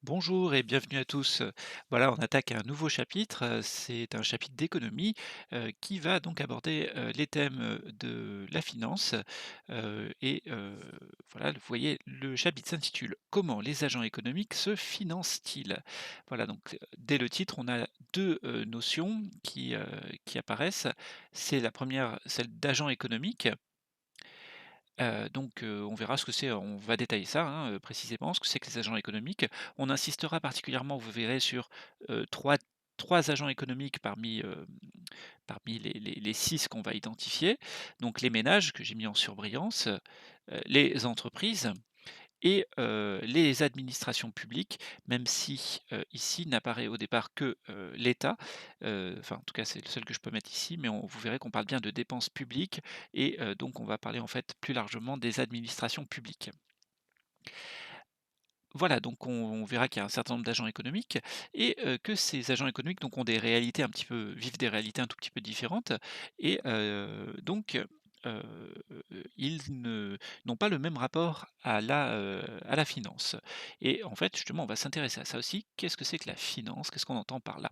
Bonjour et bienvenue à tous. Voilà, on attaque un nouveau chapitre. C'est un chapitre d'économie qui va donc aborder les thèmes de la finance. Voilà, vous voyez, le chapitre s'intitule Comment les agents économiques se financent-ils? Voilà, donc dès le titre, on a deux notions qui apparaissent. C'est la première, celle d'agent économique. On verra ce que c'est, on va détailler ça, hein, précisément, ce que c'est que les agents économiques. On insistera particulièrement, vous verrez, sur, 3 agents économiques parmi les 6 qu'on va identifier. Donc les ménages que j'ai mis en surbrillance, les entreprises et les administrations publiques, même si, ici n'apparaît au départ que, l'État, enfin en tout cas c'est le seul que je peux mettre ici, mais vous verrez qu'on parle bien de dépenses publiques et donc on va parler en fait plus largement des administrations publiques. Voilà, donc on verra qu'il y a un certain nombre d'agents économiques et que ces agents économiques donc ont des réalités un petit peu vivent des réalités un tout petit peu différentes et ils ne n'ont pas le même rapport à la finance et en fait, justement, on va s'intéresser à ça aussi. Qu'est-ce que c'est que la finance? Qu'est-ce qu'on entend par là?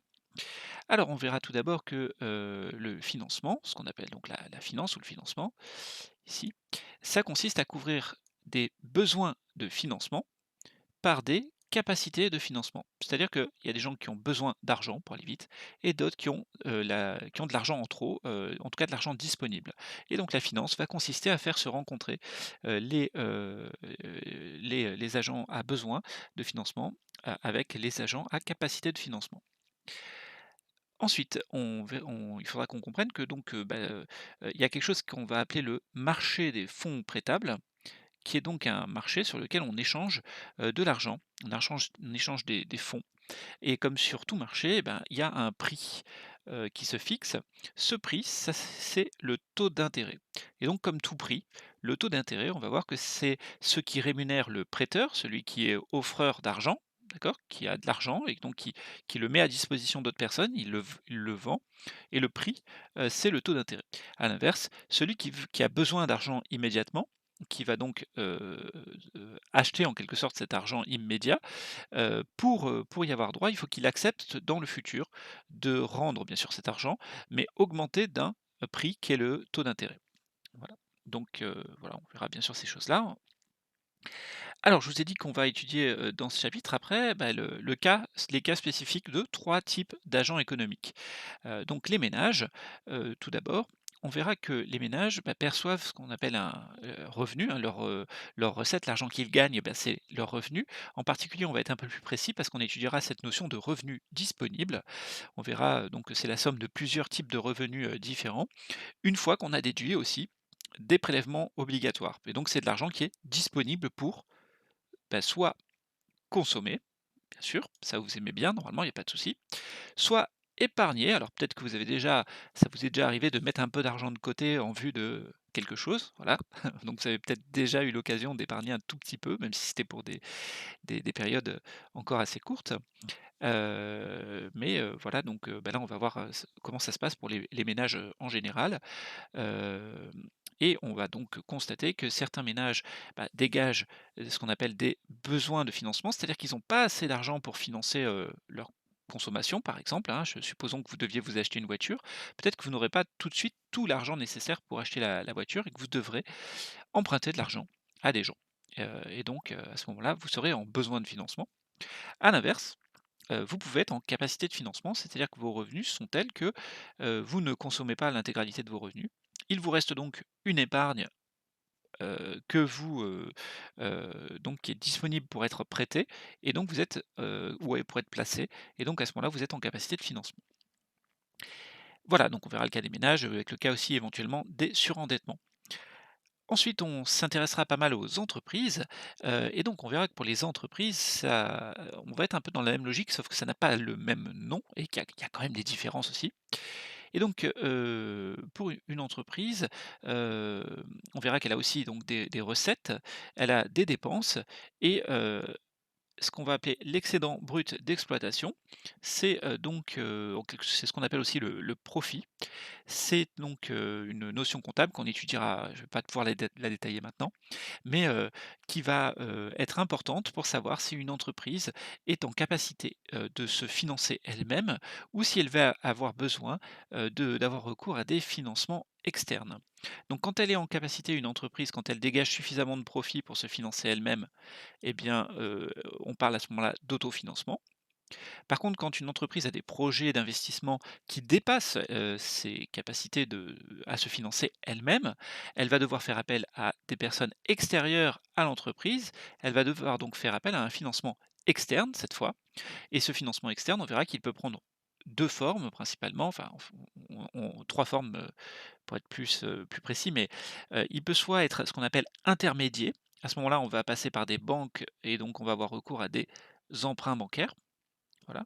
Alors, on verra tout d'abord que, le financement, ce qu'on appelle donc la finance ou le financement, ici, ça consiste à couvrir des besoins de financement par des capacités de financement. C'est-à-dire qu'il y a des gens qui ont besoin d'argent pour aller vite et d'autres qui ont de l'argent en trop, en tout cas de l'argent disponible. Et donc la finance va consister à faire se rencontrer, les agents à besoin de financement, avec les agents à capacité de financement. Ensuite, il faudra qu'on comprenne que il y a quelque chose qu'on va appeler le marché des fonds prêtables qui est donc un marché sur lequel on échange, de l'argent. On échange des fonds et comme sur tout marché, eh ben, il y a un prix, qui se fixe. Ce prix, ça c'est le taux d'intérêt et donc comme tout prix, le taux d'intérêt, on va voir que c'est ce qui rémunère le prêteur, celui qui est offreur d'argent, d'accord? Qui a de l'argent et donc qui le met à disposition d'autres personnes, il le vend et le prix, c'est le taux d'intérêt. À l'inverse, celui qui a besoin d'argent immédiatement, qui va donc, acheter en quelque sorte cet argent immédiat, pour y avoir droit, il faut qu'il accepte dans le futur de rendre bien sûr cet argent, mais augmenté d'un prix qui est le taux d'intérêt. Voilà. Voilà, on verra bien sûr ces choses-là. Alors je vous ai dit qu'on va étudier, dans ce chapitre après, bah, les cas spécifiques de 3 types d'agents économiques. Donc les ménages, tout d'abord, on verra que les ménages, bah, perçoivent ce qu'on appelle un, revenu, hein, leur recette, l'argent qu'ils gagnent, bah, c'est leur revenu. En particulier, on va être un peu plus précis parce qu'on étudiera cette notion de revenu disponible. On verra, donc que c'est la somme de plusieurs types de revenus, différents, une fois qu'on a déduit aussi des prélèvements obligatoires et donc c'est de l'argent qui est disponible pour, bah, soit consommer, bien sûr, ça vous aimez bien normalement, il y a pas de souci, soit épargner. Alors peut-être que ça vous est déjà arrivé de mettre un peu d'argent de côté en vue de quelque chose, voilà. Donc vous avez peut-être déjà eu l'occasion d'épargner un tout petit peu, même si c'était pour des périodes, encore assez courtes. Voilà donc bah, là on va voir, comment ça se passe pour les ménages, en général. Hem et on va donc constater que certains ménages, bah, dégagent, ce qu'on appelle des besoins de financement, c'est-à-dire qu'ils n'ont pas assez d'argent pour financer, leur consommation, par exemple, hein. Supposons que vous deviez vous acheter une voiture, peut-être que vous n'aurez pas tout de suite tout l'argent nécessaire pour acheter la voiture et que vous devrez emprunter de l'argent à des gens. À ce moment-là, vous serez en besoin de financement. À l'inverse, vous pouvez être en capacité de financement, c'est-à-dire que vos revenus sont tels que, vous ne consommez pas l'intégralité de vos revenus. Il vous reste donc une épargne, que vous, donc qui est disponible pour être prêtée et donc vous êtes, ouais, pour être placé et donc à ce moment-là, vous êtes en capacité de financement. Voilà, donc on verra le cas des ménages, avec le cas aussi éventuellement des surendettements. Ensuite, on s'intéressera pas mal aux entreprises, et donc on verra que pour les entreprises, on va être un peu dans la même logique, sauf que ça n'a pas le même nom et qu'il y a quand même des différences aussi. Et donc, pour une entreprise, on verra qu'elle a aussi donc des recettes, elle a des dépenses et ce qu'on va appeler l'excédent brut d'exploitation. C'est, c'est ce qu'on appelle aussi le profit. C'est donc, une notion comptable qu'on étudiera, je ne vais pas pouvoir la détailler maintenant, mais qui va, être importante pour savoir si une entreprise est en capacité, de se financer elle-même ou si elle va avoir besoin, d'avoir recours à des financements externes. Donc quand elle est en capacité, une entreprise, quand elle dégage suffisamment de profits pour se financer elle-même, eh bien, on parle à ce moment-là d'autofinancement. Par contre, quand une entreprise a des projets d'investissement qui dépassent, ses capacités à se financer elle-même, elle va devoir faire appel à des personnes extérieures à l'entreprise. Elle va devoir donc faire appel à un financement externe cette fois, et ce financement externe, on verra qu'il peut prendre 2 formes principalement, enfin 3 formes, pour être plus précis, mais, il peut soit être ce qu'on appelle intermédié. À ce moment-là, on va passer par des banques et donc on va avoir recours à des emprunts bancaires, voilà.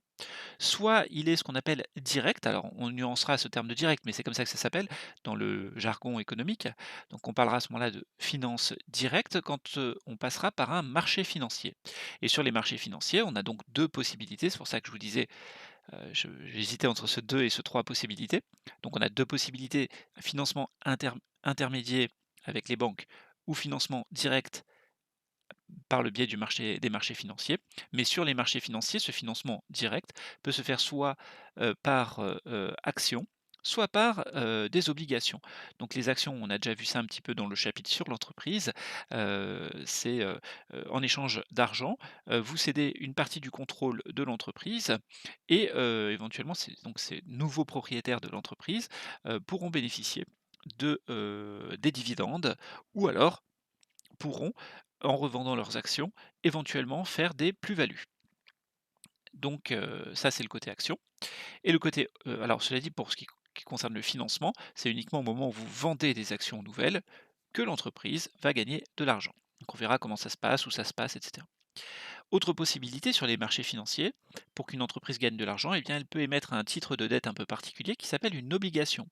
Soit il est ce qu'on appelle direct, alors on nuancera ce terme de direct, mais c'est comme ça que ça s'appelle dans le jargon économique. Donc on parlera à ce moment-là de finance directe quand, on passera par un marché financier. Et sur les marchés financiers, on a donc 2 possibilités, c'est pour ça que je vous disais, j'hésitais entre ce 2 et ce 3 possibilités. Donc on a 2 possibilités: financement intermédiaire avec les banques ou financement direct par le biais des marchés financiers. Mais sur les marchés financiers, ce financement direct peut se faire soit, par, actions, soit par, des obligations. Donc les actions, on a déjà vu ça un petit peu dans le chapitre sur l'entreprise, c'est, en échange d'argent, vous cédez une partie du contrôle de l'entreprise et éventuellement ces nouveaux propriétaires de l'entreprise, pourront bénéficier des dividendes ou alors pourront, en revendant leurs actions, éventuellement faire des plus-values. Donc ça, c'est le côté action et le côté, alors cela dit, pour ce qui concerne le financement, c'est uniquement au moment où vous vendez des actions nouvelles que l'entreprise va gagner de l'argent. Donc on verra comment ça se passe, où ça se passe, et cetera. Autre possibilité sur les marchés financiers, pour qu'une entreprise gagne de l'argent, eh bien, elle peut émettre un titre de dette un peu particulier qui s'appelle une obligation.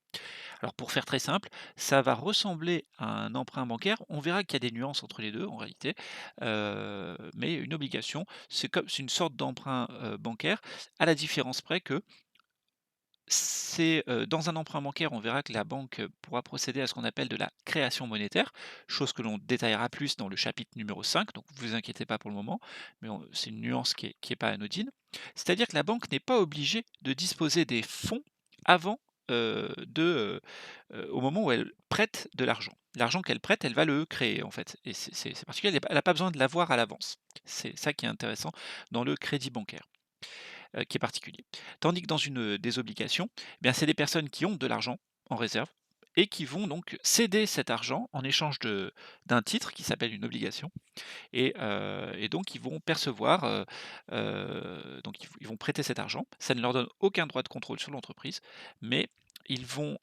Alors pour faire très simple, ça va ressembler à un emprunt bancaire. On verra qu'il y a des nuances entre les 2 en réalité, mais une obligation, c'est une sorte d'emprunt, bancaire, à la différence près que dans un emprunt bancaire, on verra que la banque, pourra procéder à ce qu'on appelle de la création monétaire, chose que l'on détaillera plus dans le chapitre numéro 5. Donc vous inquiétez pas pour le moment, mais c'est une nuance qui est pas anodine. C'est-à-dire que la banque n'est pas obligée de disposer des fonds avant, au moment où elle prête de l'argent. L'argent qu'elle prête, elle va le créer en fait et c'est particulier, elle a pas besoin de l'avoir à l'avance. C'est ça qui est intéressant dans le crédit bancaire, qui est particulier. Tandis que dans des obligations, eh bien, c'est des personnes qui ont de l'argent en réserve et qui vont donc céder cet argent en échange d'un titre qui s'appelle une obligation et donc ils vont percevoir, donc ils vont prêter cet argent. Ça ne leur donne aucun droit de contrôle sur l'entreprise, mais ils vont,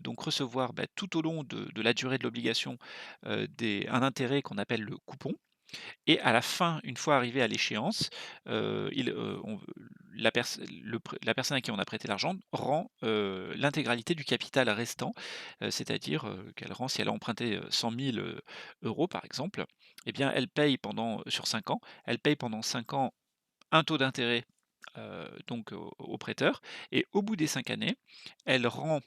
donc recevoir, tout au long de la durée de l'obligation, un intérêt qu'on appelle le coupon et à la fin, une fois arrivé à l'échéance, il, on la personne à qui on a prêté l'argent rend, l'intégralité du capital restant, c'est-à-dire, qu'elle rend si elle a emprunté, 100 000 € par exemple, eh bien elle paye sur 5 ans, elle paye pendant 5 ans un taux d'intérêt, donc au prêteur et au bout des 5 années, elle rend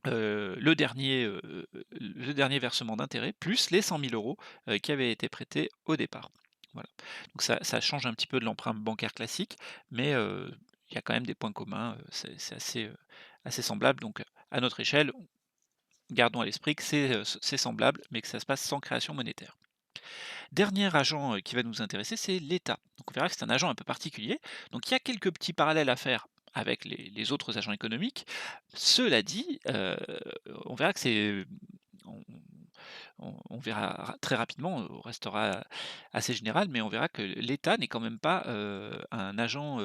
le dernier versement d'intérêt, plus les 100 000 € qui avaient été prêtés au départ. Voilà. Donc ça change un petit peu de l'emprunt bancaire classique, mais il y a quand même des points communs, c'est assez semblable. Donc à notre échelle, gardons à l'esprit que c'est semblable, mais que ça se passe sans création monétaire. Dernier agent, qui va nous intéresser, c'est l'État. Donc on verra que c'est un agent un peu particulier. Donc il y a quelques petits parallèles à faire avec les autres agents économiques. Cela dit, on verra que on on verra très rapidement, on restera assez général, mais on verra que l'État n'est quand même pas, un agent,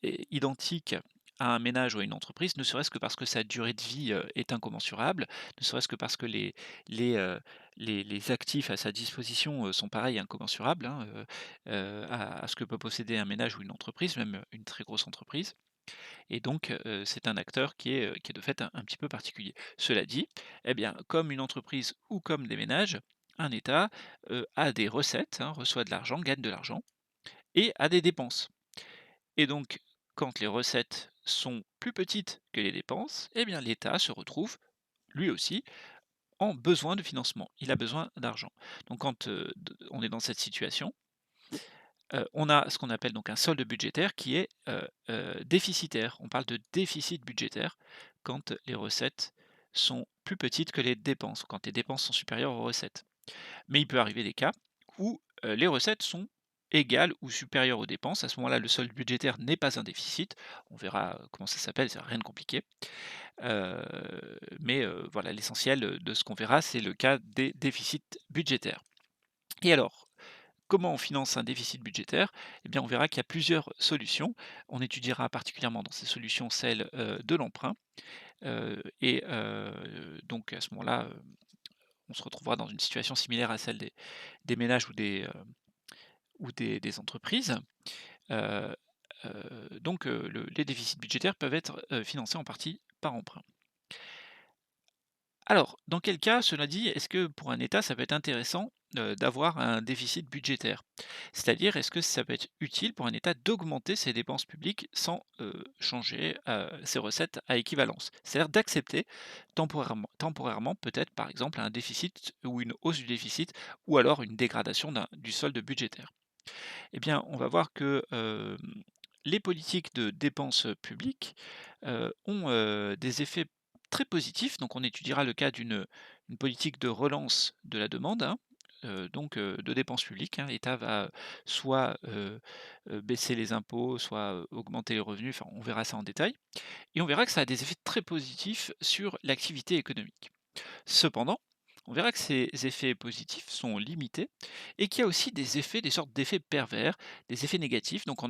identique à un ménage ou à une entreprise, ne serait-ce que parce que sa durée de vie, est incommensurable, ne serait-ce que parce que les, heu, les actifs à sa disposition, sont pareils, incommensurables, hein, à ce que peut posséder un ménage ou une entreprise, même une très grosse entreprise. Et donc, c'est un acteur qui est de fait un petit peu particulier. Cela dit, eh bien, comme une entreprise ou comme des ménages, un État, a des recettes, hein, reçoit de l'argent, gagne de l'argent et à des dépenses. Et donc, quand les recettes sont plus petites que les dépenses, eh bien l'État se retrouve, lui aussi, en besoin de financement. Il a besoin d'argent. Donc quand, on est dans cette situation, on a ce qu'on appelle donc un solde budgétaire qui est, déficitaire. On parle de déficit budgétaire quand les recettes sont plus petites que les dépenses, quand les dépenses sont supérieures aux recettes. Mais il peut arriver des cas où, les recettes sont égales ou supérieures aux dépenses. À ce moment-là, le solde budgétaire n'est pas un déficit. On verra, comment ça s'appelle, c'est rien de compliqué. Heu, mais, voilà, l'essentiel, de ce qu'on verra, c'est le cas des déficits budgétaires. Et alors, comment on finance un déficit budgétaire? Eh bien, on verra qu'il y a plusieurs solutions. On étudiera particulièrement dans ces solutions celle, de l'emprunt, donc à ce moment-là, on se retrouvera dans une situation similaire à celle des ménages ou des entreprises. Heu les déficits budgétaires peuvent être, financés en partie par emprunt. Alors, dans quel cas, cela dit, est-ce que pour un État, ça peut être intéressant, d'avoir un déficit budgétaire? C'est-à-dire, est-ce que ça peut être utile pour un État d'augmenter ses dépenses publiques sans, changer, ses recettes à équivalence? C'est-à-dire d'accepter temporairement peut-être, par exemple, un déficit ou une hausse du déficit ou alors une dégradation du solde budgétaire? Eh bien, on va voir que, les politiques de dépenses, publiques, ont, des effets très positifs. Donc on étudiera le cas une politique de relance de la demande, hein, de dépenses publiques, hein. L'État va soit, baisser les impôts, soit, augmenter les revenus, enfin on verra ça en détail et on verra que ça a des effets très positifs sur l'activité économique. Cependant, on verra que ces effets positifs sont limités et qu'il y a aussi des effets, des sortes d'effets pervers, des effets négatifs. Donc il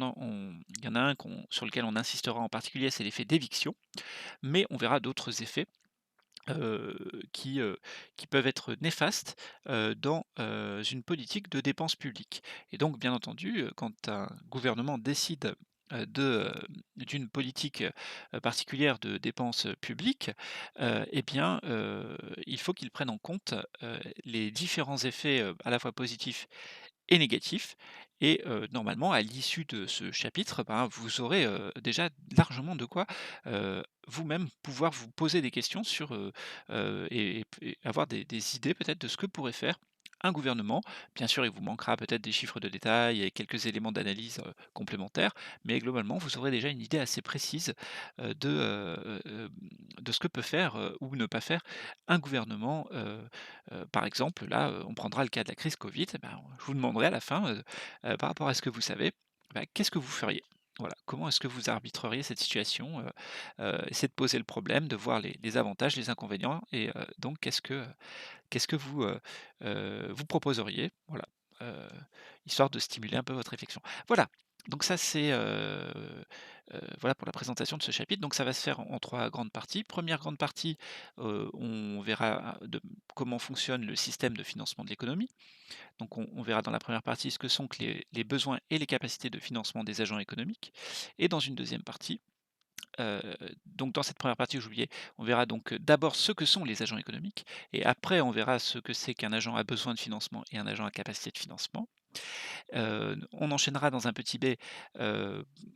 y en a un sur lequel on insistera en particulier, c'est l'effet d'éviction, mais on verra d'autres effets euh, qui, euh, qui peuvent être néfastes dans une politique de dépenses publiques. Et donc, bien entendu, quand un gouvernement décide d'une politique particulière de dépenses publiques, eh bien, il faut qu'il prenne en compte les différents effets à la fois positifs et négatifs. Et normalement, à l'issue de ce chapitre, ben, vous aurez déjà largement de quoi vous-même pouvoir vous poser des questions sur et avoir des idées peut-être de ce que pourrait faire un gouvernement. Bien sûr, il vous manquera peut-être des chiffres de détail et quelques éléments d'analyse complémentaires, mais globalement, vous aurez déjà une idée assez précise de ce que peut faire ou ne pas faire un gouvernement. Par exemple, là, on prendra le cas de la crise Covid, eh ben, je vous demanderai à la fin, par rapport à ce que vous savez, bah, qu'est-ce que vous feriez? Voilà, comment est-ce que vous arbitreriez cette situation? Essayer de poser le problème, de voir les avantages, les inconvénients et donc qu'est-ce que vous proposeriez? Voilà, heu, histoire de stimuler un peu votre réflexion. Voilà, donc ça c'est, voilà pour la présentation de ce chapitre. Donc ça va se faire en 3 grandes parties. Première grande partie, on verra comment fonctionne le système de financement de l'économie. Donc on verra dans la première partie ce que sont que les besoins et les capacités de financement des agents économiques. Et dans une deuxième partie, Heu, donc dans cette première partie, j'oubliais, on verra donc, d'abord ce que sont les agents économiques et après on verra ce que c'est qu'un agent a besoin de financement et un agent à capacité de financement. On enchaînera dans un petit B,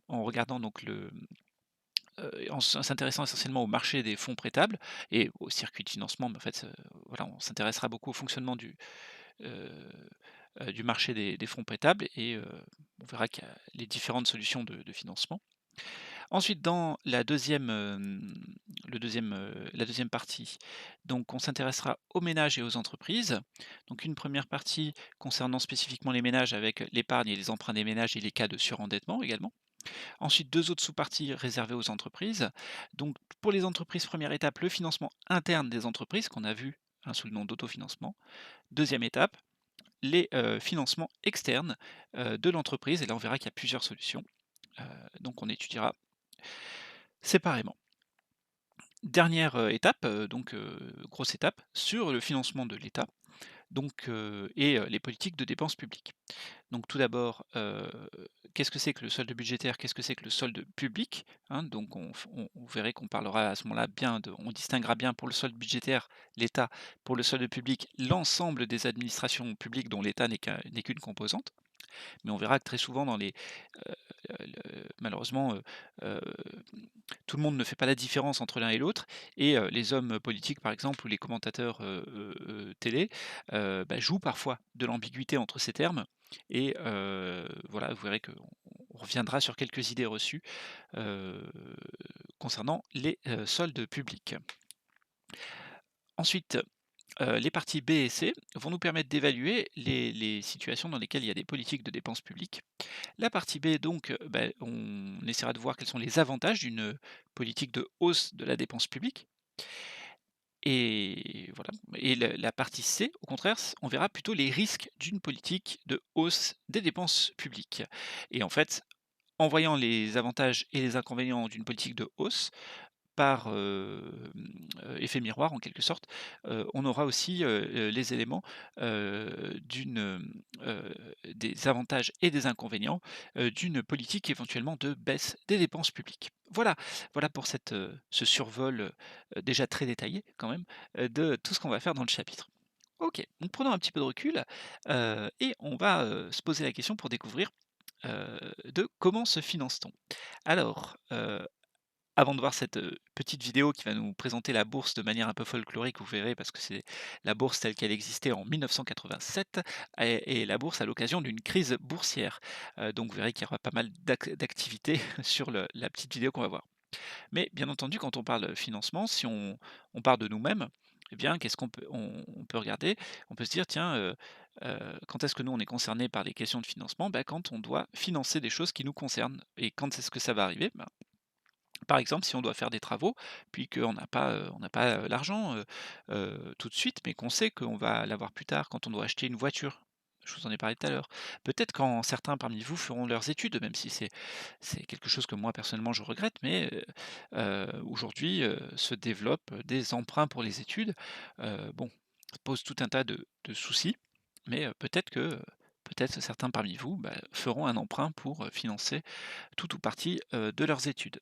en regardant donc en s'intéressant essentiellement au marché des fonds prêtables et au circuit de financement, mais en fait, voilà, on s'intéressera beaucoup au fonctionnement heu du marché des fonds prêtables et on verra qu'il y a les différentes solutions de financement. Ensuite, dans la deuxième partie, donc on s'intéressera aux ménages et aux entreprises. Donc une première partie concernant spécifiquement les ménages avec l'épargne et les emprunts des ménages et les cas de surendettement également. Ensuite, 2 autres sous-parties réservées aux entreprises. Donc pour les entreprises, première étape, le financement interne des entreprises qu'on a vu, hein, sous le nom d'autofinancement. Deuxième étape, les, financements externes, de l'entreprise et là on verra qu'il y a plusieurs solutions. Heu, donc on étudiera séparément. Dernière, étape, grosse étape sur le financement de l'État, les politiques de dépenses publiques. Donc tout d'abord, qu'est-ce que c'est que le solde budgétaire? Qu'est-ce que c'est que le solde public? Hein, donc vous verrez qu'on parlera à ce moment-là bien on distinguera bien pour le solde budgétaire, l'État, pour le solde public, l'ensemble des administrations publiques dont l'État n'est qu'une composante. Mais on verra que très souvent dans les, malheureusement, heu, tout le monde ne fait pas la différence entre l'un et l'autre et les hommes politiques, par exemple, ou les commentateurs, télé, bah, jouent parfois de l'ambiguïté entre ces termes et voilà, vous verrez qu'on reviendra sur quelques idées reçues, heu, concernant les, soldes publics. Ensuite, les parties B et C vont nous permettre d'évaluer les situations dans lesquelles il y a des politiques de dépenses publiques. La partie B donc, bah, on essaiera de voir quels sont les avantages d'une politique de hausse de la dépense publique et voilà et la partie C, au contraire, on verra plutôt les risques d'une politique de hausse des dépenses publiques et en fait, en voyant les avantages et les inconvénients d'une politique de hausse, par, effet miroir en quelque sorte, on aura aussi, les éléments, des avantages et des inconvénients, d'une politique éventuellement de baisse des dépenses publiques. Voilà, voilà pour ce survol, déjà très détaillé quand même, de tout ce qu'on va faire dans le chapitre. OK, donc prenons un petit peu de recul, et on va, se poser la question pour découvrir, de comment se finance-t-on? Alors, avant de voir cette, petite vidéo qui va nous présenter la bourse de manière un peu folklorique, vous verrez parce que c'est la bourse telle qu'elle existait en 1987 et la bourse à l'occasion d'une crise boursière. Donc vous verrez qu'il y aura pas mal d'activités sur la petite vidéo qu'on va voir. Mais bien entendu, quand on parle financement, si on part de nous-mêmes, eh bien qu'est-ce qu'on peut regarder? On peut se dire: «Tiens, quand est-ce que nous on est concernés par les questions de financement?» Bah, quand on doit financer des choses qui nous concernent et quand est-ce que ça va arriver? Ben, par exemple, si on doit faire des travaux, puis qu'on n'a pas, l'argent, tout de suite, mais qu'on sait qu'on va l'avoir plus tard quand on doit acheter une voiture. Je vous en ai parlé tout à l'heure. Peut-être quand certains parmi vous feront leurs études, même si c'est quelque chose que moi personnellement je regrette, mais aujourd'hui, se développent des emprunts pour les études. Bon, ça pose tout un tas de soucis, mais peut-être certains parmi vous, bah, feront un emprunt pour, financer tout ou partie, de leurs études.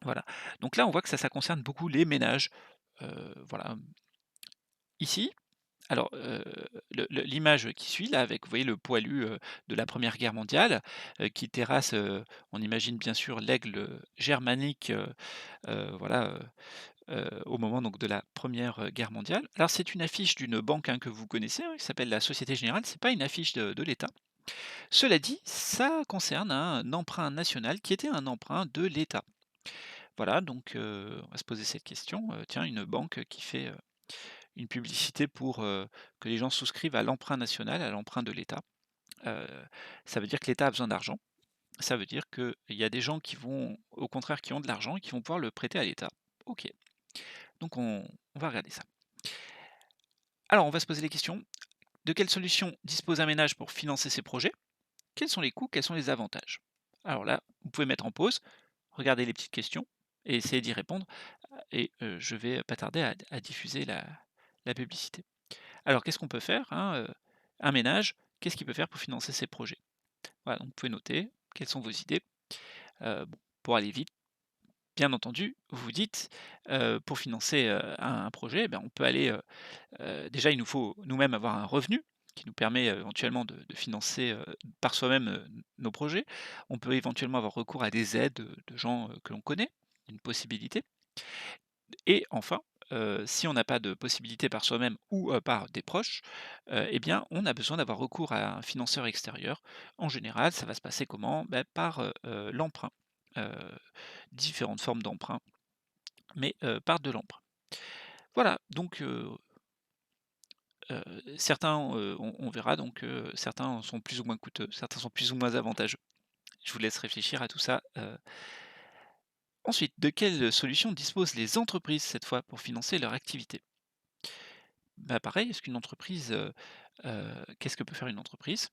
Voilà. Donc là, on voit que ça concerne beaucoup les ménages. Voilà. Ici, alors, l'image qui suit là avec, vous voyez le poilu, de la Première Guerre mondiale, qui terrasse, on imagine bien sûr l'aigle, germanique, voilà, au moment donc de la Première Guerre mondiale. Alors c'est une affiche d'une banque, hein, que vous connaissez, hein, qui s'appelle la Société Générale, c'est pas une affiche de l'État. Cela dit, ça concerne un emprunt national qui était un emprunt de l'État. Voilà, donc on va se poser cette question, tiens, une banque qui fait, une publicité pour, que les gens souscrivent à l'emprunt national, à l'emprunt de l'État. Heu, Ça veut dire que l'État a besoin d'argent. Ça veut dire qu'il y a des gens qui vont au contraire, qui ont de l'argent et qui vont pouvoir le prêter à l'État. OK, donc on va regarder ça. Alors on va se poser les questions, de quelles solutions dispose un ménage pour financer ses projets? Quels sont les coûts? Quels sont les avantages? Alors là, vous pouvez mettre en pause, regarder les petites questions et essayer d'y répondre. Et je vais pas tarder à diffuser la publicité. Alors qu'est-ce qu'on peut faire, hein, un ménage, qu'est-ce qu'il peut faire pour financer ses projets? Voilà, donc vous pouvez noter quelles sont vos idées. Bon, pour aller vite, bien entendu, vous vous dites, pour financer, un projet, eh ben, on peut aller, déjà il nous faut nous-mêmes avoir un revenu qui nous permet, éventuellement de financer, par soi-même, nos projets. On peut éventuellement avoir recours à des aides, de gens, que l'on connaît, une possibilité. Et enfin, si on n'a pas de possibilité par soi-même ou, par des proches, et bien, on a besoin d'avoir recours à un financeur extérieur. En général, ça va se passer comment? Bah, par, l'emprunt, heu, différentes formes d'emprunt, mais, par de l'emprunt. Voilà, donc certains, on verra donc, certains sont plus ou moins coûteux, certains sont plus ou moins avantageux. Je vous laisse réfléchir à tout ça, Ensuite, de quelles solutions disposent les entreprises cette fois pour financer leur activité? Bah, pareil, est-ce qu'une entreprise, qu'est-ce que peut faire une entreprise?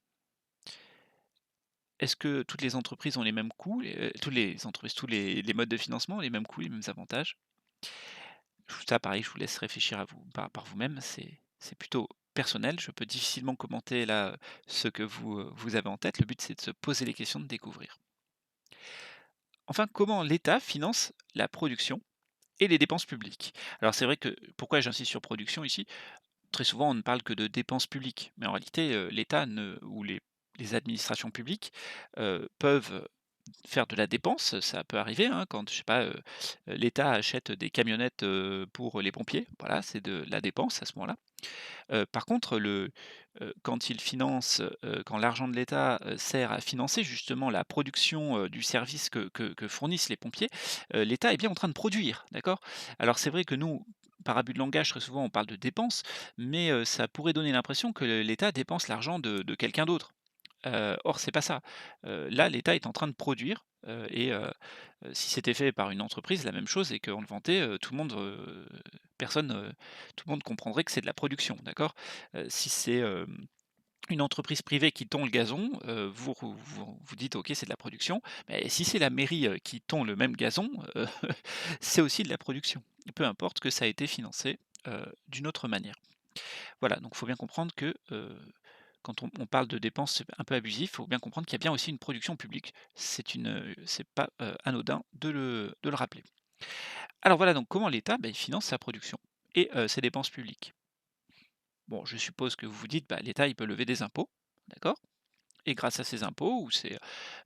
Est-ce que toutes les entreprises ont les mêmes coûts? Toutes les entreprises, tous les modes de financement ont les mêmes coûts, les mêmes avantages? Ça pareil, je vous laisse réfléchir à vous par vous-même, c'est plutôt personnel. Je peux difficilement commenter là, ce que vous avez en tête. Le but, c'est de se poser les questions, de découvrir. Enfin, comment l'État finance la production et les dépenses publiques? Alors c'est vrai que pourquoi j'insiste sur production ici? Très souvent, on ne parle que de dépenses publiques, mais en réalité, l'État ne ou les les administrations publiques, peuvent faire de la dépense, ça peut arriver, hein, quand je sais pas, l'État achète des camionnettes, pour les pompiers, voilà, c'est de la dépense à ce moment-là. Par contre, quand il finance, quand l'argent de l'État, sert à financer justement la production, du service que fournissent les pompiers, l'État est bien en train de produire, d'accord? Alors c'est vrai que nous, par abus de langage, très souvent on parle de dépenses, mais ça pourrait donner l'impression que l'État dépense l'argent de quelqu'un d'autre. Or c'est pas ça. Là, l'État est en train de produire, si c'était fait par une entreprise, la même chose et qu'on le vantait, tout le monde, personne, tout le monde comprendrait que c'est de la production, d'accord? Si c'est, une entreprise privée qui tond le gazon, vous dites: «OK, c'est de la production», mais si c'est la mairie, qui tond le même gazon, c'est aussi de la production. Peu importe que ça a été financé, d'une autre manière. Voilà, donc il faut bien comprendre que, quand on parle de dépenses un peu abusives, il faut bien comprendre qu'il y a bien aussi une production publique. C'est pas, anodin de le rappeler. Alors voilà donc comment l'État, bah, il finance sa production et ses dépenses publiques. Bon, je suppose que vous vous dites, bah, l'État, il peut lever des impôts, d'accord? Et grâce à ces impôts ou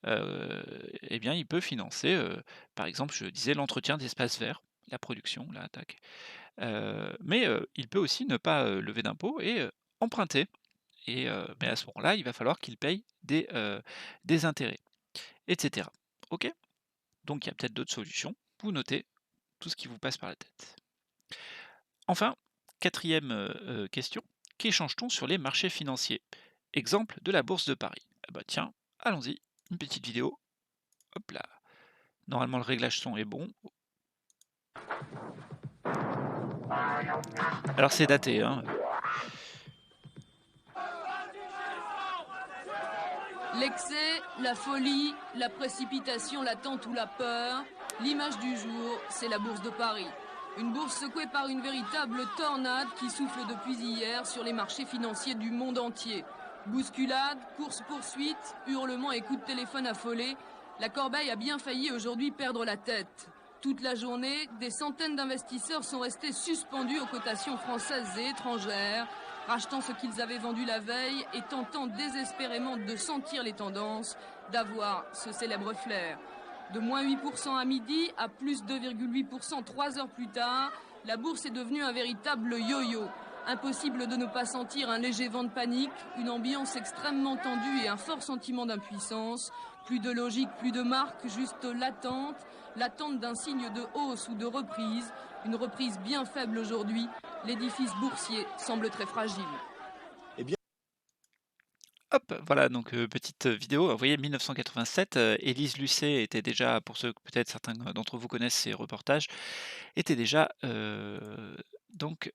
eh bien, il peut financer, par exemple, je disais l'entretien d'espaces verts, la production, là, tac. Mais il peut aussi ne pas, lever d'impôts et emprunter mais à ce moment-là, il va falloir qu'il paye des intérêts et cetera. OK? Donc il y a peut-être d'autres solutions. Vous notez tout ce qui vous passe par la tête. Enfin, quatrième question, qu'échange-t-on sur les marchés financiers? Exemple de la bourse de Paris. Ah bah tiens, allons-y, une petite vidéo. Hop là. Normalement, le réglage son est bon. Alors c'est daté, hein. L'excès, la folie, la précipitation latente ou la peur, l'image du jour, c'est la bourse de Paris. Une bourse secouée par une véritable tornade qui souffle depuis hier sur les marchés financiers du monde entier. Bousculade, course-poursuite, hurlements et coups de téléphone affolés, la corbeille a bien failli aujourd'hui perdre la tête. Toute la journée, des centaines d'investisseurs sont restés suspendus aux cotations françaises et étrangères, rachetant ce qu'ils avaient vendu la veille et tentant désespérément de sentir les tendances, d'avoir ce célèbre flair. De moins 8% à midi à plus 2,8% 3 heures plus tard, la bourse est devenue un véritable yo-yo. Impossible de ne pas sentir un léger vent de panique, une ambiance extrêmement tendue et un fort sentiment d'impuissance. Plus de logique, plus de marque, juste l'attente d'un signe de hausse ou de reprise. Une reprise bien faible aujourd'hui. L'édifice boursier semble très fragile. Hop, voilà donc petite vidéo. Vous voyez 1987, Élise Lucet était déjà, pour ceux peut-être certains d'entre vous connaissent ses reportages, était déjà, donc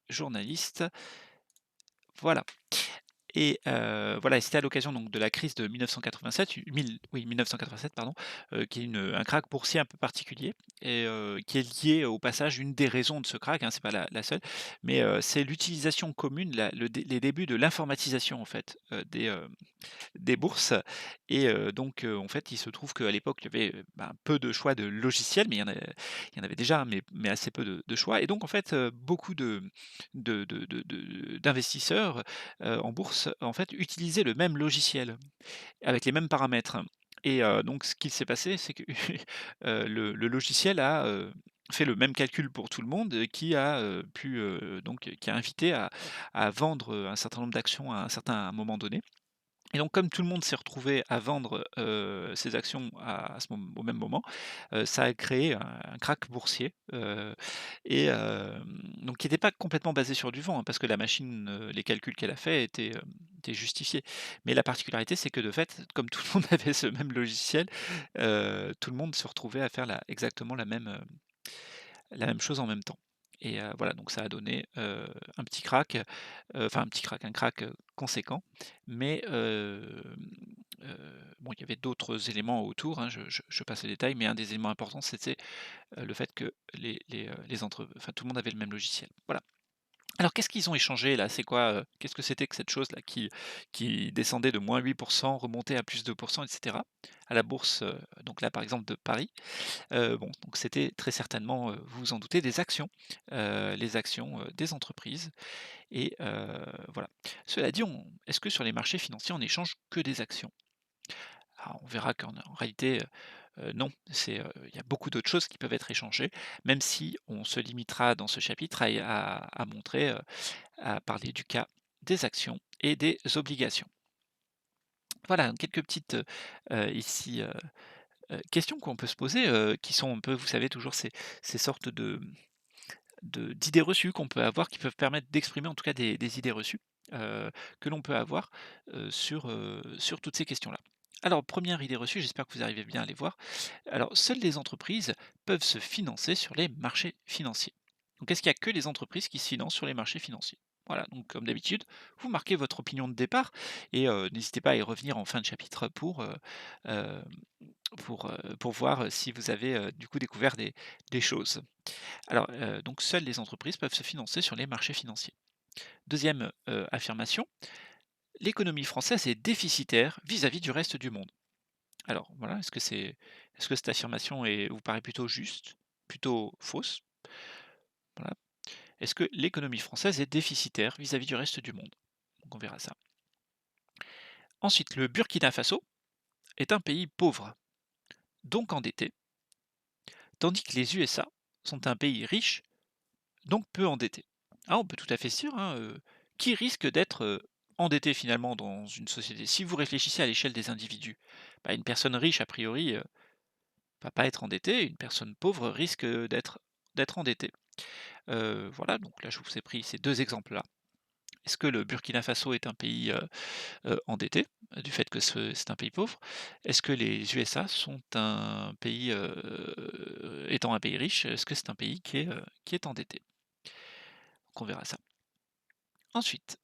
journaliste. Voilà. Et voilà et c'était à l'occasion donc de la crise de 1987, 1987 pardon, qui est un krach boursier un peu particulier et qui est lié au passage une des raisons de ce krach, hein, c'est pas la seule, mais c'est l'utilisation commune, les débuts de l'informatisation en fait, des bourses et donc en fait, il se trouve qu'à l'époque, il y avait, ben, peu de choix de logiciels, mais il y en avait déjà, mais assez peu de choix et donc en fait, beaucoup d'investisseurs, en bourse, en fait, utilisaient le même logiciel, avec les mêmes paramètres et donc ce qui s'est passé, c'est que, le logiciel a, fait le même calcul pour tout le monde, qui a, qui a invité à vendre, un certain nombre d'actions à un certain moment donné et donc comme tout le monde s'est retrouvé à vendre, ses actions à ce mom au même moment, ça a créé un krach boursier, donc qui n'était pas complètement basé sur du vent, hein, parce que la machine, les calculs qu'elle a fait étaient justifiés. Mais la particularité, c'est que de fait, comme tout le monde avait ce même logiciel, tout le monde se retrouvait à faire exactement la même chose en même temps et voilà, donc ça a donné, un petit crack, enfin un petit crack, un crack, conséquent, mais bon, il y avait d'autres éléments autour, hein, je passe les détails, mais un des éléments importants, c'était, le fait que enfin tout le monde avait le même logiciel. Voilà. Alors qu'est-ce qu'ils ont échangé là? C'est quoi, qu'est-ce que c'était que cette chose-là qui descendait de -8%, remontait à +2% et cetera? à la bourse, donc là, par exemple, de Paris, bon, donc c'était très certainement, vous vous en doutez, des actions, les actions, des entreprises et voilà. Cela dit, on est-ce que sur les marchés financiers, on échange que des actions? Alors on verra qu'en réalité, non, il y a beaucoup d'autres choses qui peuvent être échangées, même si on se limitera dans ce chapitre à montrer, à parler du cas des actions et des obligations. Voilà, donc quelques petites, ici, questions qu'on peut se poser, qui sont un peu, vous savez, toujours ces sortes d'idées reçues qu'on peut avoir, qui peuvent permettre d'exprimer en tout cas des idées reçues, que l'on peut avoir, sur toutes ces questions-là. Alors, première idée reçue, j'espère que vous arrivez bien à les voir. Alors, seules les entreprises peuvent se financer sur les marchés financiers. Donc, est-ce qu'il n'y a que les entreprises qui se financent sur les marchés financiers? Voilà, donc comme d'habitude, vous marquez votre opinion de départ et n'hésitez pas à y revenir en fin de chapitre euh, pour voir si vous avez du coup découvert des choses. Alors, donc seules les entreprises peuvent se financer sur les marchés financiers. Deuxième affirmation, l'économie française est déficitaire vis-à-vis du reste du monde. Alors voilà, est-ce que cette affirmation vous paraît plutôt juste, plutôt fausse? Voilà. Est-ce que l'économie française est déficitaire vis-à-vis du reste du monde? Donc on verra ça. Ensuite, le Burkina Faso est un pays pauvre, donc endetté, tandis que les USA sont un pays riche, donc peu endetté. Ah, on peut tout à fait se dire, hein, qui risque d'être endetté finalement dans une société? Si vous réfléchissez à l'échelle des individus, bah, une personne riche, a priori, va pas être endettée, une personne pauvre risque d'être endettée. Voilà, donc là, je vous ai pris ces 2 exemples-là. Est-ce que le Burkina Faso est un pays, endetté, du fait que c'est un pays pauvre? Est-ce que les USA sont un pays, étant un pays riche, est-ce que c'est un pays qui est endetté? Donc on verra ça. Ensuite,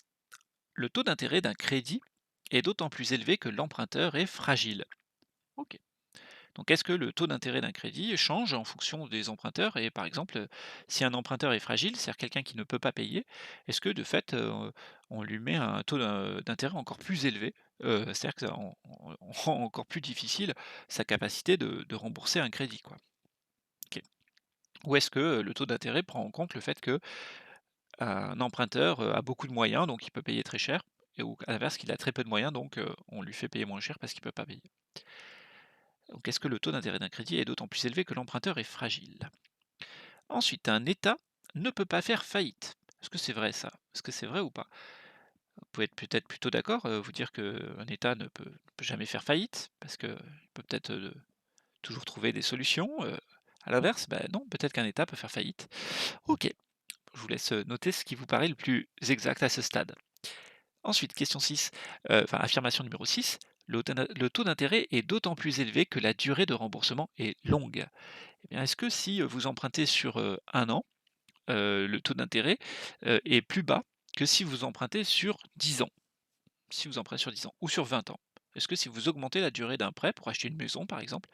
le taux d'intérêt d'un crédit est d'autant plus élevé que l'emprunteur est fragile. OK. Donc est-ce que le taux d'intérêt d'un crédit change en fonction des emprunteurs? Et par exemple, si un emprunteur est fragile, c'est-à-dire quelqu'un qui ne peut pas payer, est-ce que de fait, on lui met un taux d'intérêt encore plus élevé? C'est-à-dire que ça on rend encore plus difficile sa capacité de rembourser un crédit, quoi. OK. Ou est-ce que, le taux d'intérêt prend en compte le fait que un emprunteur, a beaucoup de moyens, donc il peut payer très cher, et ou à l'inverse qu'il a très peu de moyens, donc on lui fait payer moins cher parce qu'il peut pas payer. Donc est-ce que le taux d'intérêt d'un crédit est d'autant plus élevé que l'emprunteur est fragile? Ensuite, un État ne peut pas faire faillite. Est-ce que c'est vrai ça? Est-ce que c'est vrai ou pas? Vous pouvez être peut-être plutôt d'accord, vous dire qu'un État ne peut jamais faire faillite, parce qu'il peut peut-être, toujours trouver des solutions, à l'inverse, bah, non, peut-être qu'un État peut faire faillite. OK, je vous laisse, noter ce qui vous paraît le plus exact à ce stade. Ensuite, question 6, enfin affirmation numéro 6, le taux d'intérêt est d'autant plus élevé que la durée de remboursement est longue. Eh bien, est-ce que si, vous empruntez sur, 1 an, le taux d'intérêt, est plus bas que si vous empruntez sur 10 ans? Si vous empruntez sur 10 ans ou sur 20 ans? Est-ce que si vous augmentez la durée d'un prêt pour acheter une maison, par exemple,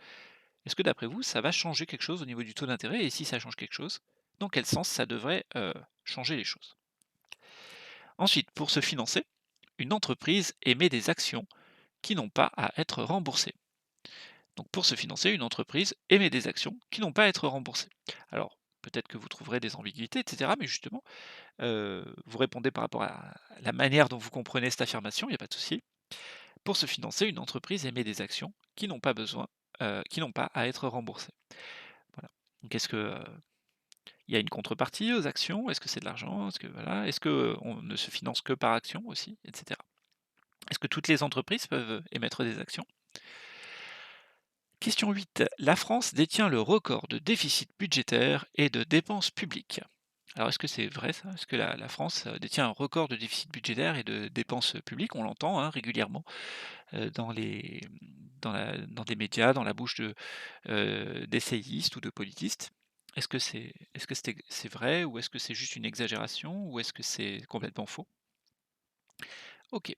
est-ce que d'après vous, ça va changer quelque chose au niveau du taux d'intérêt? Et si ça change quelque chose, dans quel sens ça devrait, changer les choses? Ensuite, pour se financer, une entreprise émet des actions qui n'ont pas à être remboursées. Donc pour se financer, une entreprise émet des actions qui n'ont pas à être remboursées. Alors, peut-être que vous trouverez des ambiguïtés, etc. Mais justement, vous répondez par rapport à la manière dont vous comprenez cette affirmation, il n'y a pas de souci. Pour se financer, une entreprise émet des actions qui n'ont pas besoin, qui n'ont pas à être remboursées. Voilà. Donc est-ce que il y a une contrepartie aux actions? Est-ce que c'est de l'argent? Est-ce que voilà, est-ce que on ne se finance que par action aussi, etc. Est-ce que toutes les entreprises peuvent émettre des actions? Question 8. La France détient le record de déficit budgétaire et de dépenses publiques. Alors est-ce que c'est vrai ça? Est-ce que la France détient un record de déficit budgétaire et de dépenses publiques? On l'entend hein, régulièrement dans des médias, dans la bouche d'essayistes ou de politistes. Est-ce que c'est vrai ou est-ce que c'est juste une exagération ou est-ce que c'est complètement faux? Ok.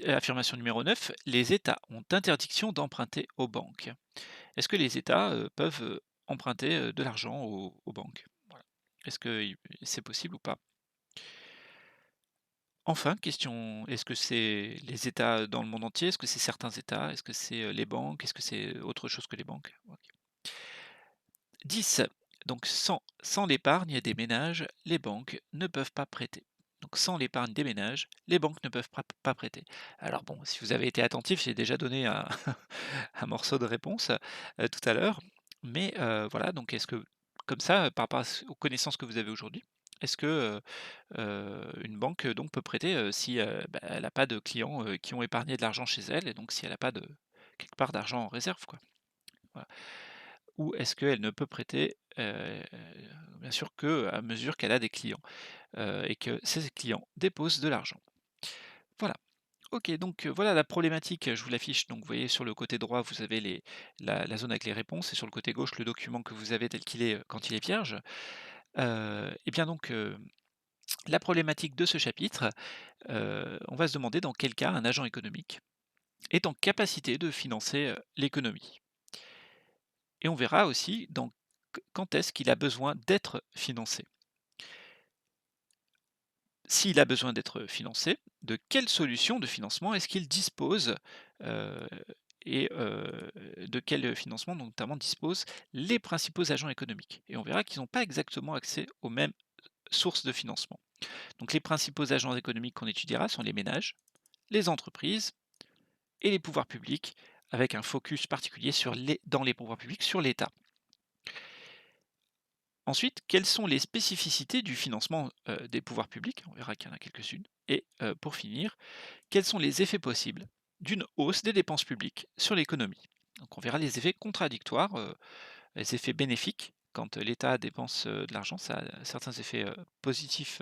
Affirmation numéro 9. Les États ont interdiction d'emprunter aux banques. Est-ce que les États, peuvent, emprunter, de l'argent aux banques? Voilà. Est-ce que c'est possible ou pas? Enfin, question, est-ce que c'est les États dans le monde entier? Est-ce que c'est certains États? Est-ce que c'est, les banques? Est-ce que c'est autre chose que les banques? OK. 10. Donc sans l'épargne des ménages, les banques ne peuvent pas prêter. Donc sans l'épargne des ménages, les banques ne peuvent pas prêter. Alors bon, si vous avez été attentif, j'ai déjà donné un un morceau de réponse, tout à l'heure. Mais, voilà, donc est-ce que comme ça, par rapport aux connaissances que vous avez aujourd'hui, est-ce que, une banque, donc peut prêter, si, bah, elle n'a pas de clients, qui ont épargné de l'argent chez elle et donc si elle n'a pas de quelque part d'argent en réserve, quoi? Voilà. Ou est-ce qu'elle ne peut prêter, bien sûr qu'à mesure qu'elle a des clients, et que ces clients déposent de l'argent. Voilà. OK, donc voilà la problématique, je vous l'affiche. Donc vous voyez sur le côté droit, vous avez la zone avec les réponses et sur le côté gauche, le document que vous avez tel qu'il est, quand il est vierge. Et bien donc, la problématique de ce chapitre, on va se demander dans quel cas un agent économique est en capacité de financer, l'économie. Et on verra aussi quand est-ce qu'il a besoin d'être financé. S'il a besoin d'être financé, de quelle solution de financement est-ce qu'il dispose, heu de quel financement notamment disposent les principaux agents économiques? Et on verra qu'ils n'ont pas exactement accès aux mêmes sources de financement. Donc les principaux agents économiques qu'on étudiera sont les ménages, les entreprises et les pouvoirs publics, avec un focus particulier dans les pouvoirs publics sur l'État. Ensuite, quelles sont les spécificités du financement, des pouvoirs publics? On verra qu'il y en a quelques-unes. Et pour finir, quels sont les effets possibles d'une hausse des dépenses publiques sur l'économie? Donc on verra les effets contradictoires, les effets bénéfiques. Quand l'État dépense, de l'argent, ça a certains effets, positifs,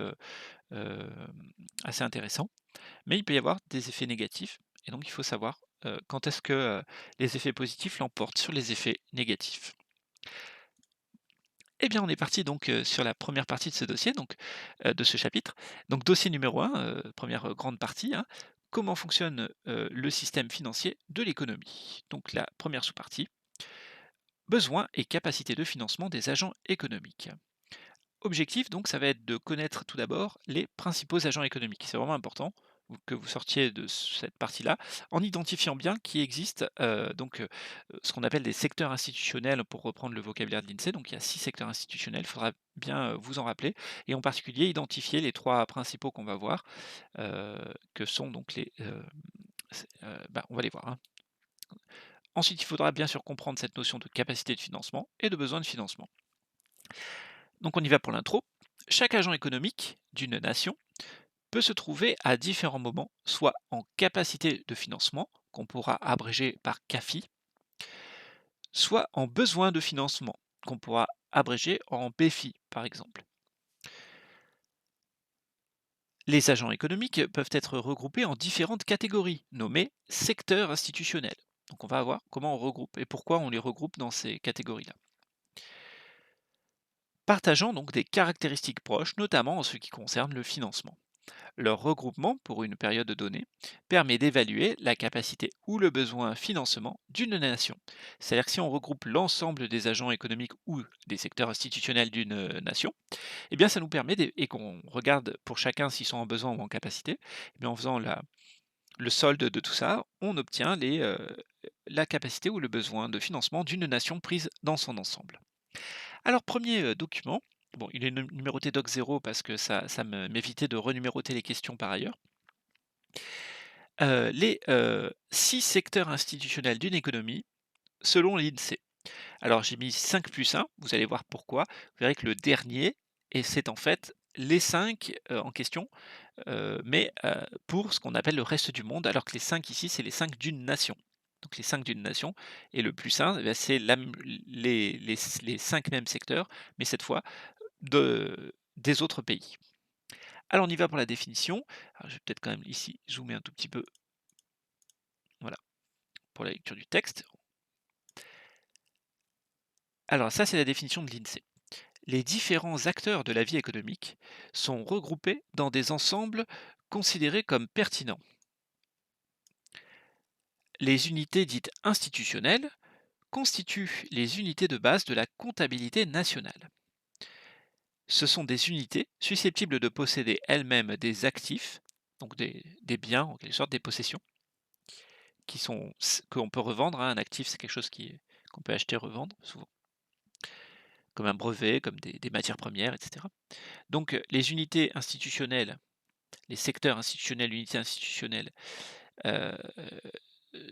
assez intéressants, mais il peut y avoir des effets négatifs et donc il faut savoir, quand est-ce que, les effets positifs l'emportent sur les effets négatifs. Eh bien, on est parti donc, sur la première partie de ce dossier, donc, de ce chapitre. Donc dossier numéro 1, 1re, grande partie, hein. Comment fonctionne, le système financier de l'économie? Donc la première sous-partie, besoins et capacité de financement des agents économiques. Objectif donc, ça va être de connaître tout d'abord les principaux agents économiques. C'est vraiment important que vous sortiez de cette partie-là en identifiant bien qu'il existe ce qu'on appelle des secteurs institutionnels pour reprendre le vocabulaire de l'INSEE. Donc il y a 6 secteurs institutionnels, il faudra bien vous en rappeler et en particulier identifier les 3 principaux qu'on va voir, que sont donc on va les voir, hein. Ensuite, il faudra bien sûr comprendre cette notion de capacité de financement et de besoin de financement. Donc on y va pour l'intro. Chaque agent économique d'une nation peut se trouver à différents moments, soit en capacité de financement, qu'on pourra abréger par CAFI, soit en besoin de financement, qu'on pourra abréger en BFI, par exemple. Les agents économiques peuvent être regroupés en différentes catégories, nommées secteurs institutionnels. Donc on va voir comment on regroupe et pourquoi on les regroupe dans ces catégories-là. Partageant donc des caractéristiques proches, notamment en ce qui concerne le financement. Leur regroupement pour une période donnée permet d'évaluer la capacité ou le besoin financement d'une nation. C'est-à-dire que si on regroupe l'ensemble des agents économiques ou des secteurs institutionnels d'une nation, eh bien ça nous permet, et qu'on regarde pour chacun s'ils sont en besoin ou en capacité, eh bien en faisant le solde de tout ça, on obtient la capacité ou le besoin de financement d'une nation prise dans son ensemble. Alors, premier document, bon, il est numéroté doc 0 parce que m'évitait de renuméroter les questions par ailleurs. Les 6 secteurs institutionnels d'une économie selon l'INSEE. Alors j'ai mis 5+1, vous allez voir pourquoi. Vous verrez que le dernier et c'est en fait les 5 en question, pour ce qu'on appelle le reste du monde, alors que les 5 ici, c'est les 5 d'une nation. Donc les 5 d'une nation et le +1, eh bah, c'est les 5 mêmes secteurs, mais cette fois des autres pays. Alors on y va pour la définition. Alors je vais peut-être quand même ici zoomer un tout petit peu, voilà, pour la lecture du texte. Alors ça, c'est la définition de l'INSEE. Les différents acteurs de la vie économique sont regroupés dans des ensembles considérés comme pertinents. Les unités dites institutionnelles constituent les unités de base de la comptabilité nationale. Ce sont des unités susceptibles de posséder elles-mêmes des actifs, donc des biens, en quelque sorte, des possessions qui sont qu'on peut revendre, hein. Un actif, c'est quelque chose qu'on peut acheter, revendre souvent, comme un brevet, comme des matières premières, et cetera. Donc, les unités institutionnelles, les secteurs institutionnels, unités institutionnelles, heu,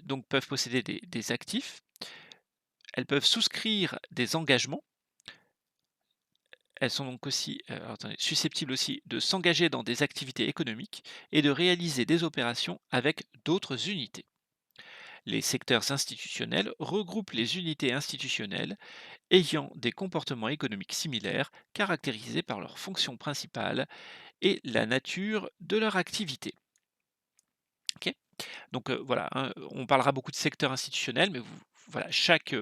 donc peuvent posséder des actifs. Elles peuvent souscrire des engagements. Elles sont donc aussi, alors attendez, susceptibles aussi de s'engager dans des activités économiques et de réaliser des opérations avec d'autres unités. Les secteurs institutionnels regroupent les unités institutionnelles ayant des comportements économiques similaires, caractérisés par leur fonction principale et la nature de leur activité. Ok. Donc voilà, hein, on parlera beaucoup de secteur institutionnel, mais voilà,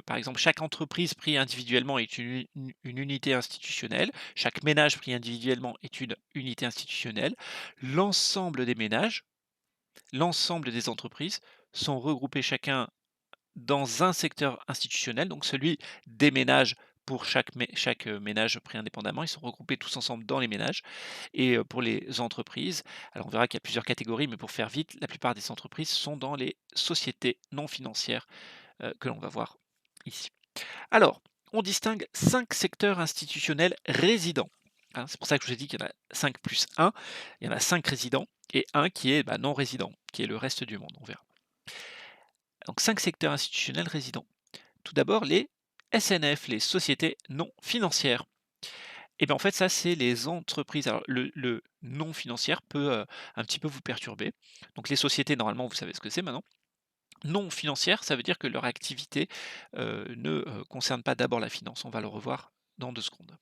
par exemple, chaque entreprise prise individuellement est une unité institutionnelle, chaque ménage pris individuellement est une unité institutionnelle. L'ensemble des ménages, l'ensemble des entreprises sont regroupés chacun dans un secteur institutionnel, donc celui des ménages pour chaque ménage pris indépendamment, ils sont regroupés tous ensemble dans les ménages. Et pour les entreprises, alors on verra qu'il y a plusieurs catégories, mais pour faire vite, la plupart des entreprises sont dans les sociétés non financières que l'on va voir ici. Alors, on distingue 5 secteurs institutionnels résidents, hein. C'est pour ça que je vous ai dit qu'il y en a 5 plus 1. Il y en a 5 résidents et un qui est non résident, qui est le reste du monde, on verra. Donc 5 secteurs institutionnels résidents. Tout d'abord, les SNF, les sociétés non financières. Et bien en fait, ça, c'est les entreprises. Alors, le non financière peut un petit peu vous perturber. Donc, les sociétés, normalement, vous savez ce que c'est maintenant. Non financière, ça veut dire que leur activité ne concerne pas d'abord la finance. On va le revoir dans 2 secondes.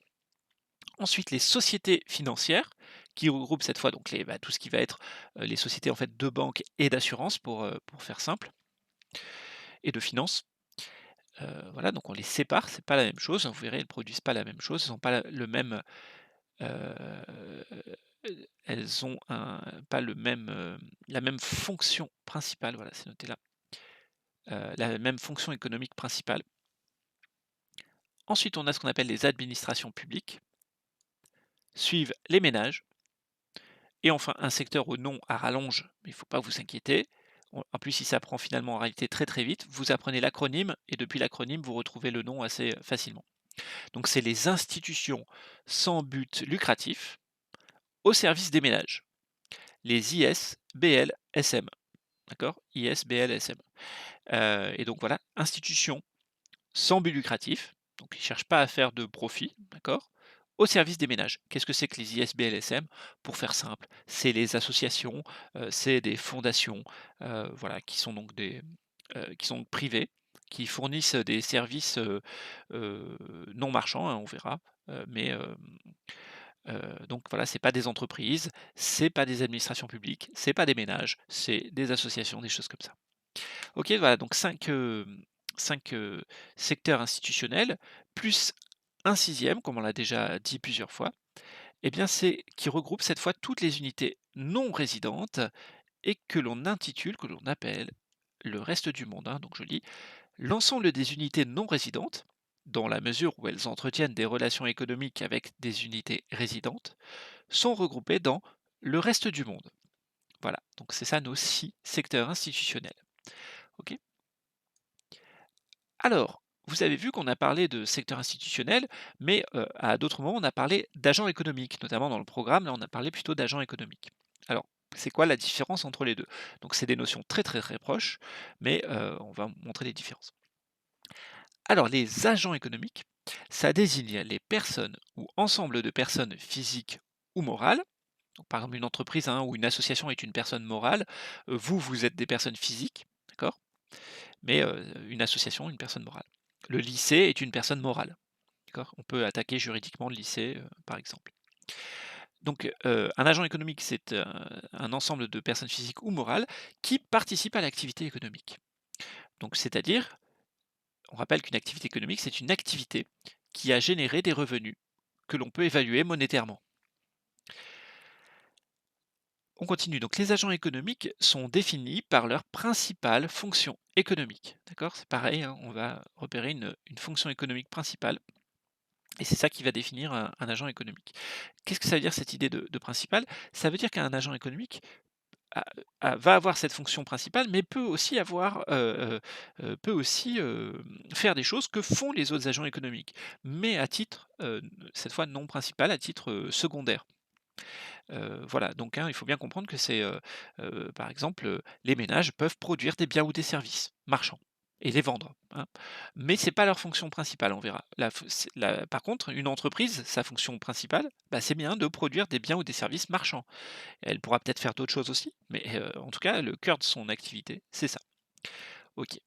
Ensuite, les sociétés financières, qui regroupent cette fois donc tout ce qui va être les sociétés en fait de banque et d'assurance pour faire simple, et de finance. Voilà, donc on les sépare, c'est pas la même chose, hein, vous verrez, elles produisent pas la même chose, elles ont pas le même, heu, elles ont pas la même fonction principale, voilà, c'est noté là, la même fonction économique principale. Ensuite, on a ce qu'on appelle les administrations publiques, suivent les ménages et enfin un secteur au nom à rallonge, mais il ne faut pas vous inquiéter. En plus, il s'apprend finalement en réalité très, très vite. Vous apprenez l'acronyme et depuis l'acronyme, vous retrouvez le nom assez facilement. Donc c'est les institutions sans but lucratif au service des ménages, les ISBLSM, d'accord? ISBLSM. Et donc voilà, institutions sans but lucratif, donc ils ne cherchent pas à faire de profit, d'accord? Au service des ménages. Qu'est-ce que c'est que les ISBLSM? Pour faire simple, c'est les associations, c'est des fondations, voilà, qui sont privées, qui fournissent des services, heu, non marchands, hein, on verra, mais donc voilà, c'est pas des entreprises, c'est pas des administrations publiques, c'est pas des ménages, c'est des associations, des choses comme ça. OK, voilà, donc 5 secteurs institutionnels, plus un sixième, comme on l'a déjà dit plusieurs fois, et bien c'est qui regroupe cette fois toutes les unités non résidentes et que l'on appelle le reste du monde, hein. Donc je lis: l'ensemble des unités non résidentes, dans la mesure où elles entretiennent des relations économiques avec des unités résidentes, sont regroupées dans le reste du monde. Voilà, donc c'est ça nos 6 secteurs institutionnels. OK? Alors, vous avez vu qu'on a parlé de secteur institutionnel, mais à d'autres moments, on a parlé d'agents économiques, notamment dans le programme, là, on a parlé plutôt d'agents économiques. Alors, c'est quoi la différence entre les 2? Donc c'est des notions très, très, très proches, mais on va montrer les différences. Alors, les agents économiques, ça désigne les personnes ou ensemble de personnes physiques ou morales. Donc, par exemple, une entreprise, hein, ou une association est une personne morale. Vous, vous êtes des personnes physiques, d'accord? Mais une association, une personne morale. Le lycée est une personne morale, d'accord? On peut attaquer juridiquement le lycée, par exemple. Donc, un agent économique, c'est un ensemble de personnes physiques ou morales qui participent à l'activité économique. Donc, c'est-à-dire, on rappelle qu'une activité économique, c'est une activité qui a généré des revenus que l'on peut évaluer monétairement. On continue. Donc, les agents économiques sont définis par leur principale fonction économique. D'accord? C'est pareil, hein, on va repérer une fonction économique principale et c'est ça qui va définir un agent économique. Qu'est-ce que ça veut dire cette idée de principal? Ça veut dire qu'un agent économique va avoir cette fonction principale, mais peut aussi, faire des choses que font les autres agents économiques, mais à titre, cette fois non principal, à titre, secondaire. Voilà, donc hein, il faut bien comprendre que par exemple, les ménages peuvent produire des biens ou des services marchands et les vendre, hein. Mais c'est pas leur fonction principale, on verra. Par contre, une entreprise, sa fonction principale, bah, c'est bien de produire des biens ou des services marchands. Elle pourra peut-être faire d'autres choses aussi, mais en tout cas, le cœur de son activité, c'est ça. OK.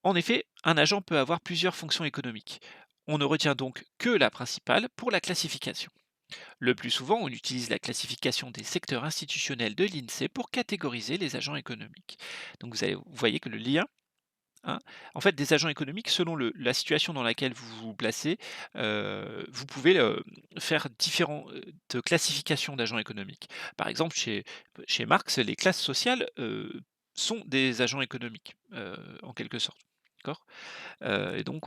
En effet, un agent peut avoir plusieurs fonctions économiques. On ne retient donc que la principale pour la classification. Le plus souvent, on utilise la classification des secteurs institutionnels de l'INSEE pour catégoriser les agents économiques. Donc vous voyez que le lien, hein, en fait, des agents économiques, selon la situation dans laquelle vous vous placez, vous pouvez faire différentes classifications d'agents économiques. Par exemple, chez Marx, les classes sociales sont des agents économiques, en quelque sorte. D'accord. Et donc,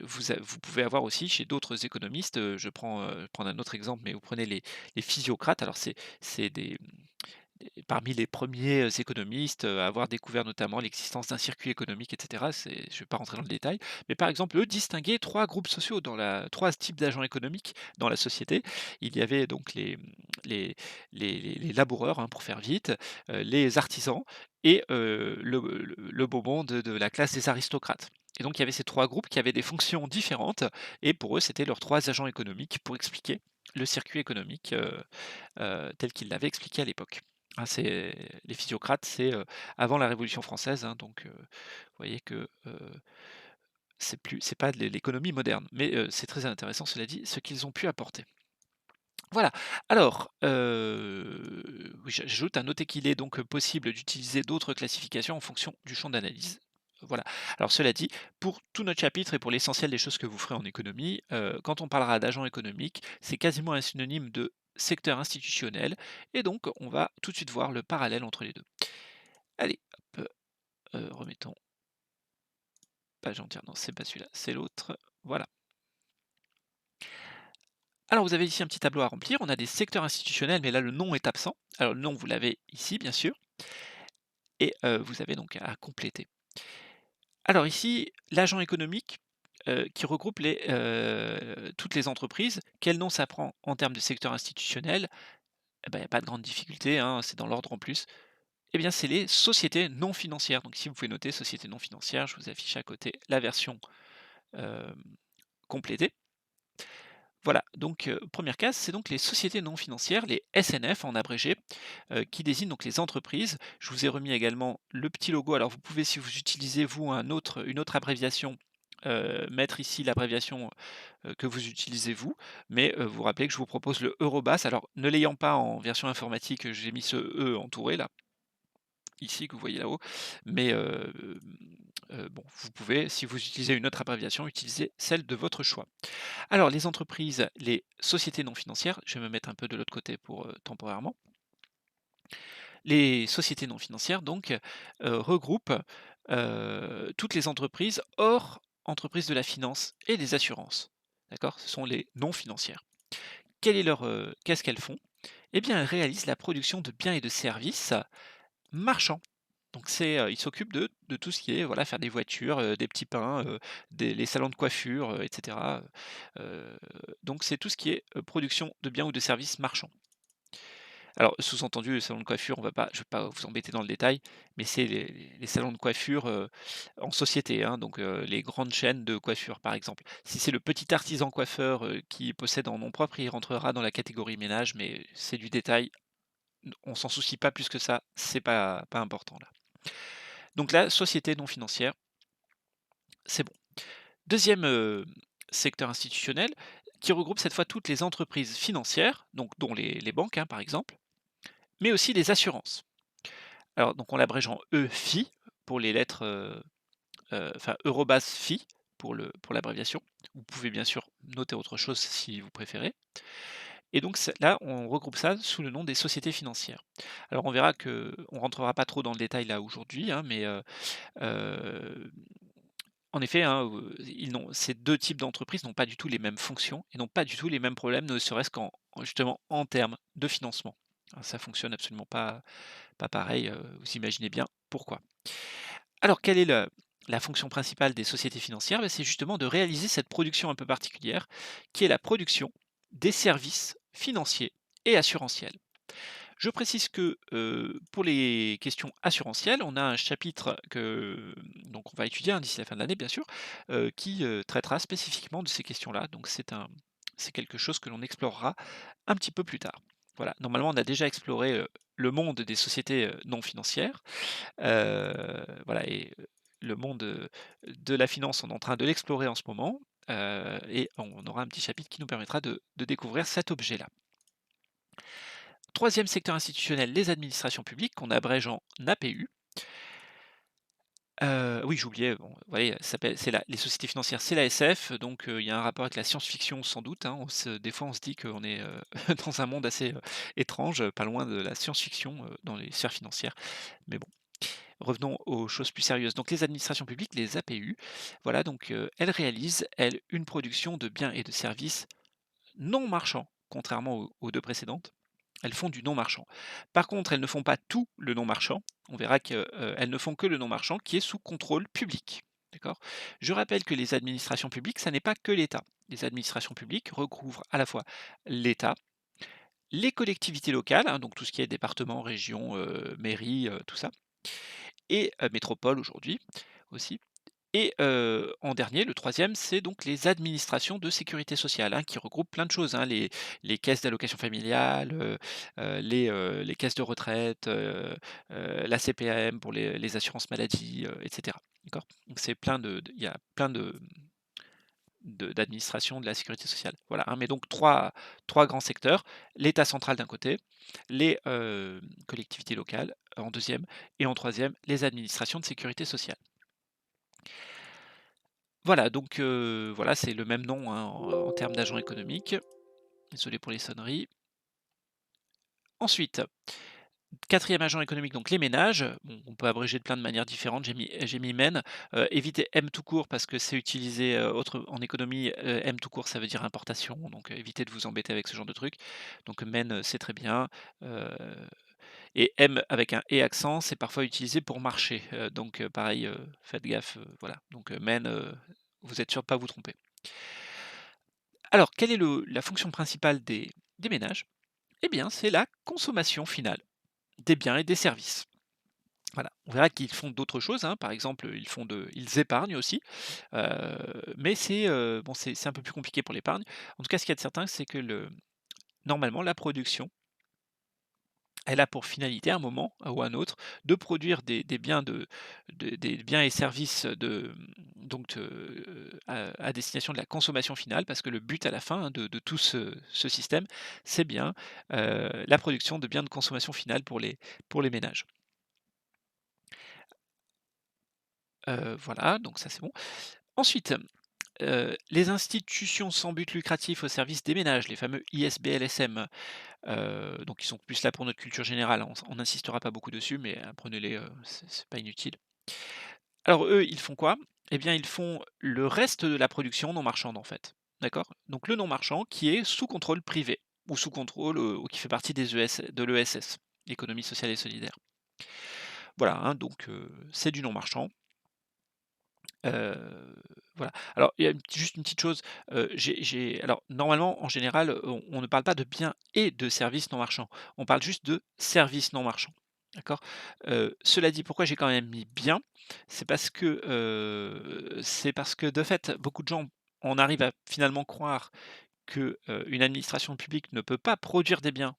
vous pouvez avoir aussi chez d'autres économistes, prendre un autre exemple, mais vous prenez les physiocrates. Alors c'est parmi les premiers économistes à avoir découvert notamment l'existence d'un circuit économique, et cetera. Je ne vais pas rentrer dans le détail, mais par exemple, eux distinguaient 3 groupes sociaux 3 types d'agents économiques dans la société. Il y avait donc les laboureurs, hein, pour faire vite, les artisans et le beau monde de la classe des aristocrates. Et donc il y avait ces 3 groupes qui avaient des fonctions différentes et pour eux, c'était leurs 3 agents économiques pour expliquer le circuit économique, tel qu'ils l'avaient expliqué à l'époque. Ah, les physiocrates, avant la Révolution française, hein, donc vous voyez que, c'est pas de l'économie moderne, mais c'est très intéressant cela dit, ce qu'ils ont pu apporter. Voilà. Alors, oui, j'ajoute à noter qu'il est donc possible d'utiliser d'autres classifications en fonction du champ d'analyse. Voilà. Alors cela dit, pour tout notre chapitre et pour l'essentiel des choses que vous ferez en économie, quand on parlera d'agent économique, c'est quasiment un synonyme de secteur institutionnel et donc on va tout de suite voir le parallèle entre les 2. Allez, hop, remettons page entière. Non, c'est pas celui-là, c'est l'autre. Voilà. Alors vous avez ici un petit tableau à remplir, on a des secteurs institutionnels, mais là le nom est absent. Alors le nom, vous l'avez ici, bien sûr, et vous avez donc à compléter. Alors ici, l'agent économique, qui regroupe toutes les entreprises, quel nom ça prend en termes de secteur institutionnel? Eh ben, il y a pas de grande difficulté, hein, c'est dans l'ordre en plus. Eh bien, c'est les sociétés non financières. Donc ici, vous pouvez noter sociétés non financières, je vous affiche à côté la version, hem, complétée. Voilà, donc 1 case, c'est donc les sociétés non financières, les SNF en abrégé, qui désignent donc les entreprises. Je vous ai remis également le petit logo. Alors vous pouvez, si vous utilisez vous une autre abréviation, mettre ici l'abréviation, que vous utilisez vous, mais vous rappelez que je vous propose le Eurobas. Alors ne l'ayant pas en version informatique, j'ai mis ce E entouré là, ici que vous voyez là-haut, mais bon, vous pouvez, si vous utilisez une autre abréviation, utiliser celle de votre choix. Alors les entreprises, les sociétés non financières, je vais me mettre un peu de l'autre côté pour, temporairement. Les sociétés non financières donc, regroupent, toutes les entreprises hors entreprises de la finance et des assurances. D'accord? Ce sont les non financières. Qu'est-ce qu'elles font? Eh bien, elles réalisent la production de biens et de services marchands. Donc ils s'occupent de tout ce qui est, voilà, faire des voitures, des petits pains, les salons de coiffure, et cetera, donc c'est tout ce qui est, production de biens ou de services marchands. Alors sous-entendu, les salons de coiffure, je vais pas vous embêter dans le détail, mais c'est les salons de coiffure, en société, hein, donc les grandes chaînes de coiffure, par exemple. Si c'est le petit artisan coiffeur, qui possède en nom propre, il rentrera dans la catégorie ménage, mais c'est du détail, on s'en soucie pas plus que ça, c'est pas important là. Donc la société non financière, c'est bon. Deuxième secteur institutionnel, qui regroupe cette fois toutes les entreprises financières, donc dont les banques, hein, par exemple, mais aussi les assurances. Alors donc on l'abrège en EFI pour les lettres, enfin Eurobase FI pour l'abréviation. Vous pouvez bien sûr noter autre chose si vous préférez. Et donc là, on regroupe ça sous le nom des sociétés financières. Alors on verra que on rentrera pas trop dans le détail là aujourd'hui, hein, mais heu en effet, hein, ces 2 types d'entreprises n'ont pas du tout les mêmes fonctions et n'ont pas du tout les mêmes problèmes, ne serait-ce qu'en justement en termes de financement. Ça fonctionne absolument pas pareil, vous imaginez bien pourquoi. Alors quelle est la fonction principale des sociétés financières? C'est justement de réaliser cette production un peu particulière, qui est la production des services financiers et assurantiels. Je précise que, pour les questions assurantielles, on a un chapitre que donc on va étudier, hein, d'ici la fin de l'année bien sûr, qui, traitera spécifiquement de ces questions-là. Donc c'est quelque chose que l'on explorera un petit peu plus tard. Voilà, normalement on a déjà exploré, le monde des sociétés, non financières, voilà et le monde, de la finance, on est en train de l'explorer en ce moment, et on aura un petit chapitre qui nous permettra de découvrir cet objet-là. Troisième secteur institutionnel, les administrations publiques, qu'on abrège en APU. Oui, j'oubliais, bon, vous voyez, ça s'appelle c'est la les sociétés financières, c'est l'ASF, donc il y a un rapport avec la science-fiction sans doute, hein. Des fois, on se dit qu'on est, dans un monde assez, étrange, pas loin de la science-fiction, dans les sphères financières. Mais bon, revenons aux choses plus sérieuses. Donc les administrations publiques, les APU, voilà donc, elles réalisent, elles, une production de biens et de services non marchands, contrairement aux 2 précédentes. Elles font du non marchand. Par contre, elles ne font pas tout le non marchand. On verra qu'elles ne font que le non marchand qui est sous contrôle public. D'accord? Je rappelle que les administrations publiques, ça n'est pas que l'État. Les administrations publiques recouvrent à la fois l'État, les collectivités locales, hein, donc tout ce qui est département, région, mairie, tout ça, et métropole aujourd'hui aussi. Et en dernier, le troisième, c'est donc les administrations de sécurité sociale, hein, qui regroupent plein de choses, hein, les caisses d'allocation familiale, les caisses de retraite, la CPAM pour les assurances maladie, et cetera. D'accord? Donc c'est plein de il y a plein d'administrations de la sécurité sociale. Voilà, hein, mais donc trois grands secteurs: l'État central d'un côté, les, collectivités locales en deuxième et en troisième, les administrations de sécurité sociale. Voilà, donc voilà, c'est le même nom, hein, en termes d'agents économiques. Désolé pour les sonneries. Ensuite, quatrième agent économique, donc les ménages. Bon, on peut abréger de plein de manières différentes. J'ai mis MEN. Évitez M tout court parce que c'est utilisé, en économie, M tout court, ça veut dire importation, donc évitez de vous embêter avec ce genre de truc. Donc MEN, c'est très bien, heu et M avec un et accent, c'est parfois utilisé pour marché, donc pareil, faites gaffe, voilà. Donc MEN, vous êtes sûr de pas vous tromper. Alors, quelle est la fonction principale des ménages? Eh bien, c'est la consommation finale des biens et des services. Voilà. On verra qu'ils font d'autres choses, hein. Par exemple, ils épargnent aussi, mais bon, c'est un peu plus compliqué pour l'épargne. En tout cas, ce qu'il y a de certain, c'est que normalement, la production, elle a pour finalité, à un moment ou à un autre, de produire des biens des biens et services donc à destination de la consommation finale. Parce que le but à la fin, hein, de tout ce système, c'est bien, la production de biens de consommation finale pour les ménages. Voilà, donc ça c'est bon. Ensuite, les institutions sans but lucratif au service des ménages, les fameux ISBLSM. Donc ils sont plus là pour notre culture générale, hein, on n'insistera pas beaucoup dessus, mais apprenez-les, c'est pas inutile. Alors eux, ils font quoi? Eh bien, ils font le reste de la production non marchande, en fait. D'accord? Donc le non marchand qui est sous contrôle privé ou sous contrôle, ou qui fait partie de l'ESS, l'économie sociale et solidaire. Voilà, hein, donc c'est du non marchand. Voilà. Alors il y a juste une petite chose, alors normalement, en général, on ne parle pas de biens et de services non marchands. On parle juste de services non marchands. D'accord? Cela dit, pourquoi j'ai quand même mis bien? C'est parce que de fait, beaucoup de gens en arrivent à finalement croire que, une administration publique ne peut pas produire des biens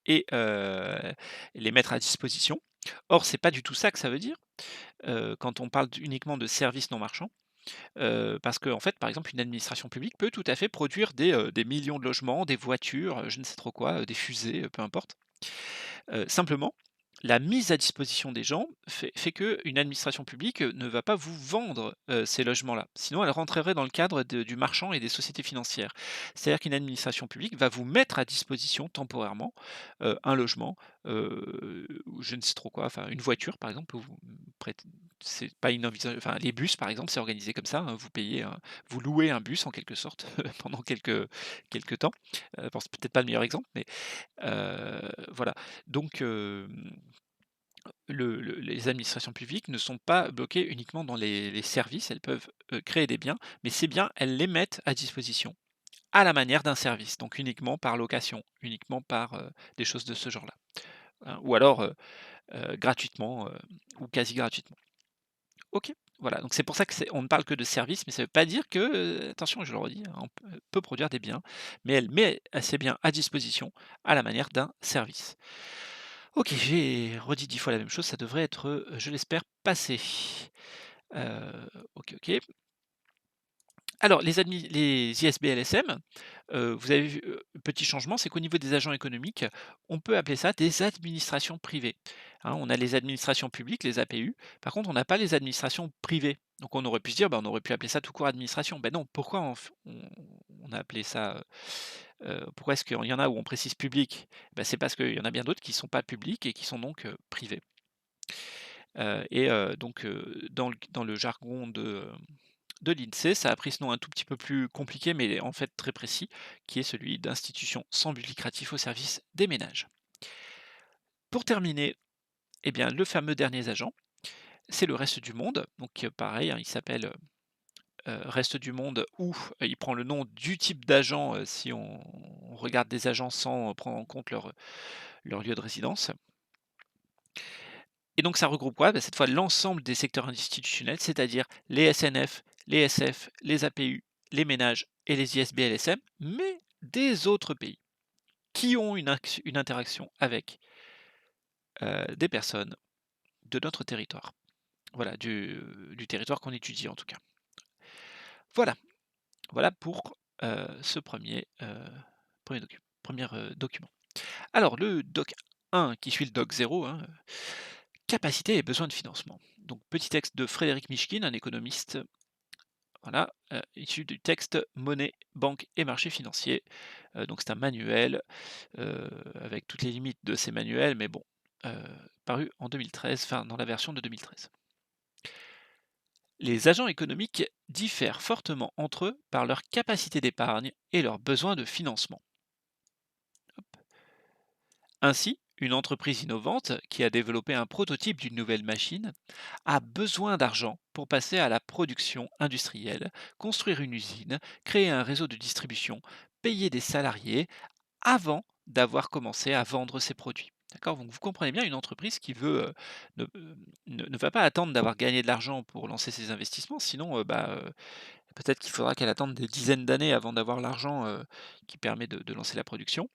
et les mettre à disposition. Or, c'est pas du tout ça que ça veut dire, quand on parle uniquement de services non marchands. Parce qu'en fait, par exemple, une administration publique peut tout à fait produire des millions de logements, des voitures, je ne sais trop quoi, des fusées, peu importe. Simplement, la mise à disposition des gens fait qu'une administration publique, ne va pas vous vendre, ces logements-là. Sinon, elle rentrerait dans le cadre du marchand et des sociétés financières. C'est-à-dire qu'une administration publique va vous mettre à disposition temporairement, un logement, ou je ne sais trop quoi, enfin une voiture par exemple, vous prêtez c'est pas inenvisage enfin, les bus, par exemple, c'est organisé comme ça, hein, vous louez un bus en quelque sorte pendant quelques temps. Bon, c'est peut-être pas le meilleur exemple, mais voilà. Donc les administrations publiques ne sont pas bloquées uniquement dans les services, elles peuvent, créer des biens, mais ces biens, elles les mettent à disposition, à la manière d'un service, donc uniquement par location, uniquement par, des choses de ce genre-là, hein, ou alors, gratuitement, ou quasi gratuitement. OK, voilà, donc c'est pour ça que on ne parle que de services, mais ça ne veut pas dire que, attention, je le redis, hein, on peut produire des biens, mais elle met ces biens à disposition à la manière d'un service. OK, j'ai redit 10 fois la même chose, ça devrait être, je l'espère, passé. OK, OK. Alors les ISBLSM, vous avez vu, petit changement, c'est qu'au niveau des agents économiques, on peut appeler ça des administrations privées, hein. On a les administrations publiques, les APU, par contre on n'a pas les administrations privées. Donc on aurait pu se dire, bah, on aurait pu appeler ça tout court administration. Ben non, pourquoi on a appelé ça, pourquoi est-ce qu'il y en a où on précise public? Bah, c'est parce qu'il y en a bien d'autres qui ne sont pas publics et qui sont donc, privés. Donc dans le jargon de l'INSEE, ça a pris ce nom un tout petit peu plus compliqué, mais en fait très précis, qui est celui d'institution sans but lucratif au service des ménages. Pour terminer, eh bien, le fameux dernier agent, c'est le Reste du Monde. Donc pareil, hein, il s'appelle Reste du Monde ou il prend le nom du type d'agent si on regarde des agents sans prendre en compte leur lieu de résidence. Et donc ça regroupe quoi? Bah, cette fois l'ensemble des secteurs institutionnels, c'est-à-dire les SNF, les SF, les APU, les ménages et les ISBLSM, mais des autres pays qui ont une interaction avec des personnes de notre territoire. Voilà, du territoire qu'on étudie en tout cas. Voilà, voilà pour ce premier document. Alors le doc 1 qui suit le doc 0, hein, capacité et besoin de financement. Donc petit texte de Frédéric Mishkin, un économiste. Voilà, issu du texte Monnaie, banque et marché financier. Donc c'est un manuel, avec toutes les limites de ces manuels, mais bon, heu, paru en 2013, enfin dans la version de 2013. Les agents économiques diffèrent fortement entre eux par leur capacité d'épargne et leurs besoins de financement. Ainsi, une entreprise innovante qui a développé un prototype d'une nouvelle machine a besoin d'argent pour passer à la production industrielle, construire une usine, créer un réseau de distribution, payer des salariés avant d'avoir commencé à vendre ses produits. D'accord? Donc vous comprenez bien une entreprise qui veut, ne va pas attendre d'avoir gagné de l'argent pour lancer ses investissements, sinon, peut-être qu'il faudra qu'elle attende des dizaines d'années avant d'avoir l'argent, qui permet de lancer la production.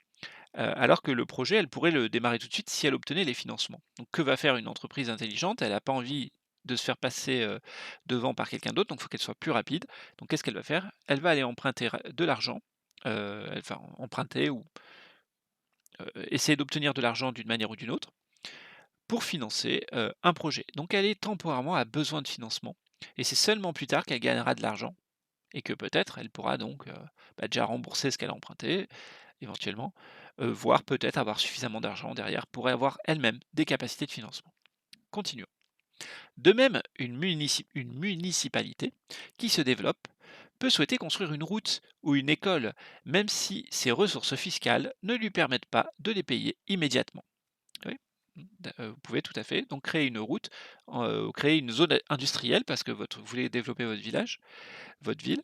Alors que le projet, elle pourrait le démarrer tout de suite si elle obtenait les financements. Donc que va faire une entreprise intelligente? Elle n'a pas envie de se faire passer, devant par quelqu'un d'autre, donc il faut qu'elle soit plus rapide. Donc qu'est-ce qu'elle va faire? Elle va aller emprunter de l'argent, elle va emprunter ou, essayer d'obtenir de l'argent d'une manière ou d'une autre pour financer, un projet. Donc elle est temporairement à besoin de financement et c'est seulement plus tard qu'elle gagnera de l'argent et que peut-être elle pourra donc, déjà rembourser ce qu'elle a emprunté éventuellement, voire peut-être avoir suffisamment d'argent derrière pour avoir elle-même des capacités de financement. Continuons. De même, une municipalité qui se développe peut souhaiter construire une route ou une école, même si ses ressources fiscales ne lui permettent pas de les payer immédiatement. Oui, vous pouvez tout à fait donc créer une route, créer une zone industrielle parce que vous voulez développer votre village, votre ville.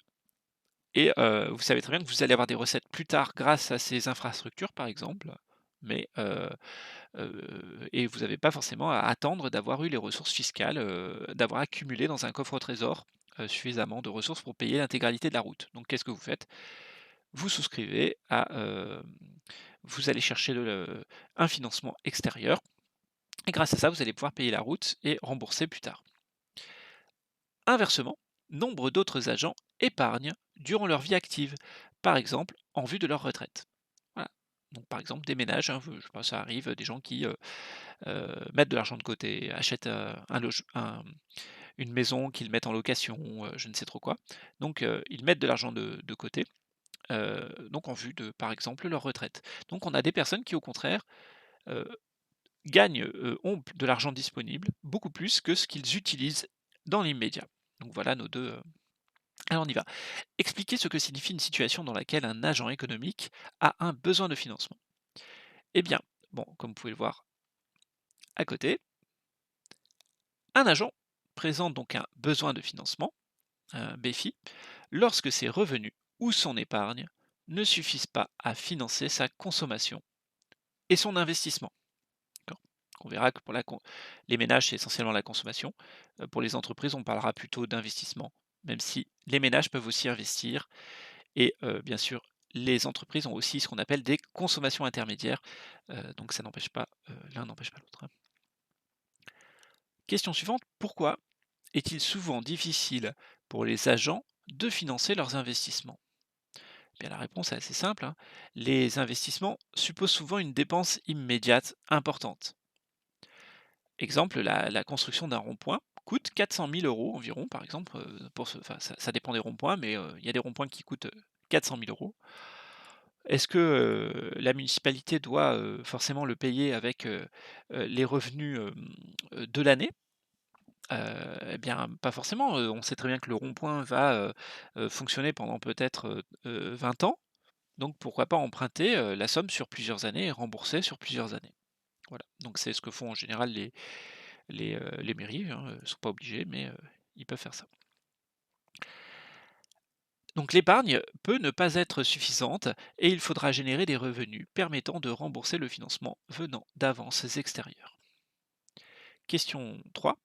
Et vous savez très bien que vous allez avoir des recettes plus tard grâce à ces infrastructures, par exemple, mais et vous n'avez pas forcément à attendre d'avoir eu les ressources fiscales, d'avoir accumulé dans un coffre au trésor, suffisamment de ressources pour payer l'intégralité de la route. Donc qu'est-ce que vous faites? Vous souscrivez vous allez chercher un financement extérieur et grâce à ça, vous allez pouvoir payer la route et rembourser plus tard. Inversement, nombre d'autres agents épargnent durant leur vie active, par exemple en vue de leur retraite. Voilà. Donc par exemple des ménages, hein, je sais pas, ça arrive, des gens qui mettent de l'argent de côté, achètent une maison qu'ils mettent en location, je ne sais trop quoi. Donc ils mettent de l'argent de côté, donc en vue de, par exemple, leur retraite. Donc on a des personnes qui au contraire ont de l'argent disponible, beaucoup plus que ce qu'ils utilisent dans l'immédiat. Donc voilà nos 2. Alors on y va. Expliquer ce que signifie une situation dans laquelle un agent économique a un besoin de financement. Eh bien, bon, comme vous pouvez le voir à côté, un agent présente donc un besoin de financement, un BFI, lorsque ses revenus ou son épargne ne suffisent pas à financer sa consommation et son investissement. D'accord. On verra que pour les ménages, c'est essentiellement la consommation. Pour les entreprises, on parlera plutôt d'investissement, même si les ménages peuvent aussi investir. Et bien sûr, les entreprises ont aussi ce qu'on appelle des consommations intermédiaires. Donc ça n'empêche pas, l'un n'empêche pas l'autre, hein. Question suivante, pourquoi est-il souvent difficile pour les agents de financer leurs investissements? Eh bien, la réponse est assez simple, hein. Les investissements supposent souvent une dépense immédiate importante. Exemple, la construction d'un rond-point coûte 400 000 € environ, par exemple, enfin, ça dépend des ronds-points, mais il y a des ronds-points qui coûtent 400 000 €. Est-ce que la municipalité doit forcément le payer avec les revenus de l'année? Eh bien, pas forcément. On sait très bien que le rond-point va fonctionner pendant peut-être 20 ans. Donc pourquoi pas emprunter la somme sur plusieurs années et rembourser sur plusieurs années. Voilà. Donc c'est ce que font en général les mairies, hein, ne sont pas obligés, mais ils peuvent faire ça. Donc l'épargne peut ne pas être suffisante et il faudra générer des revenus permettant de rembourser le financement venant d'avances extérieures. Question 3.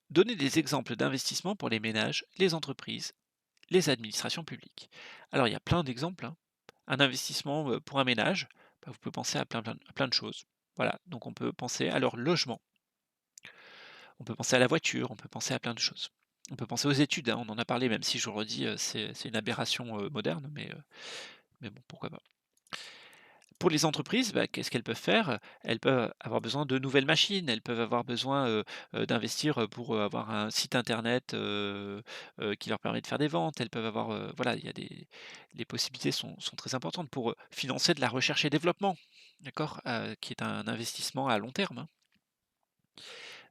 Donner des exemples d'investissements pour les ménages, les entreprises, les administrations publiques. Alors il y a plein d'exemples, hein. Un investissement pour un ménage, bah, vous pouvez penser à plein de choses. Voilà, donc on peut penser à leur logement, on peut penser à la voiture, on peut penser à plein de choses. On peut penser aux études, hein, on en a parlé, même si je le redis, c'est une aberration moderne, mais bon, pourquoi pas. Pour les entreprises, bah, qu'est-ce qu'elles peuvent faire? Elles peuvent avoir besoin de nouvelles machines, elles peuvent avoir besoin, d'investir, pour, avoir un site internet, qui leur permet de faire des ventes. Elles peuvent avoir, voilà, il y a des les possibilités sont très importantes pour, financer de la recherche et développement, d'accord? Qui est un investissement à long terme,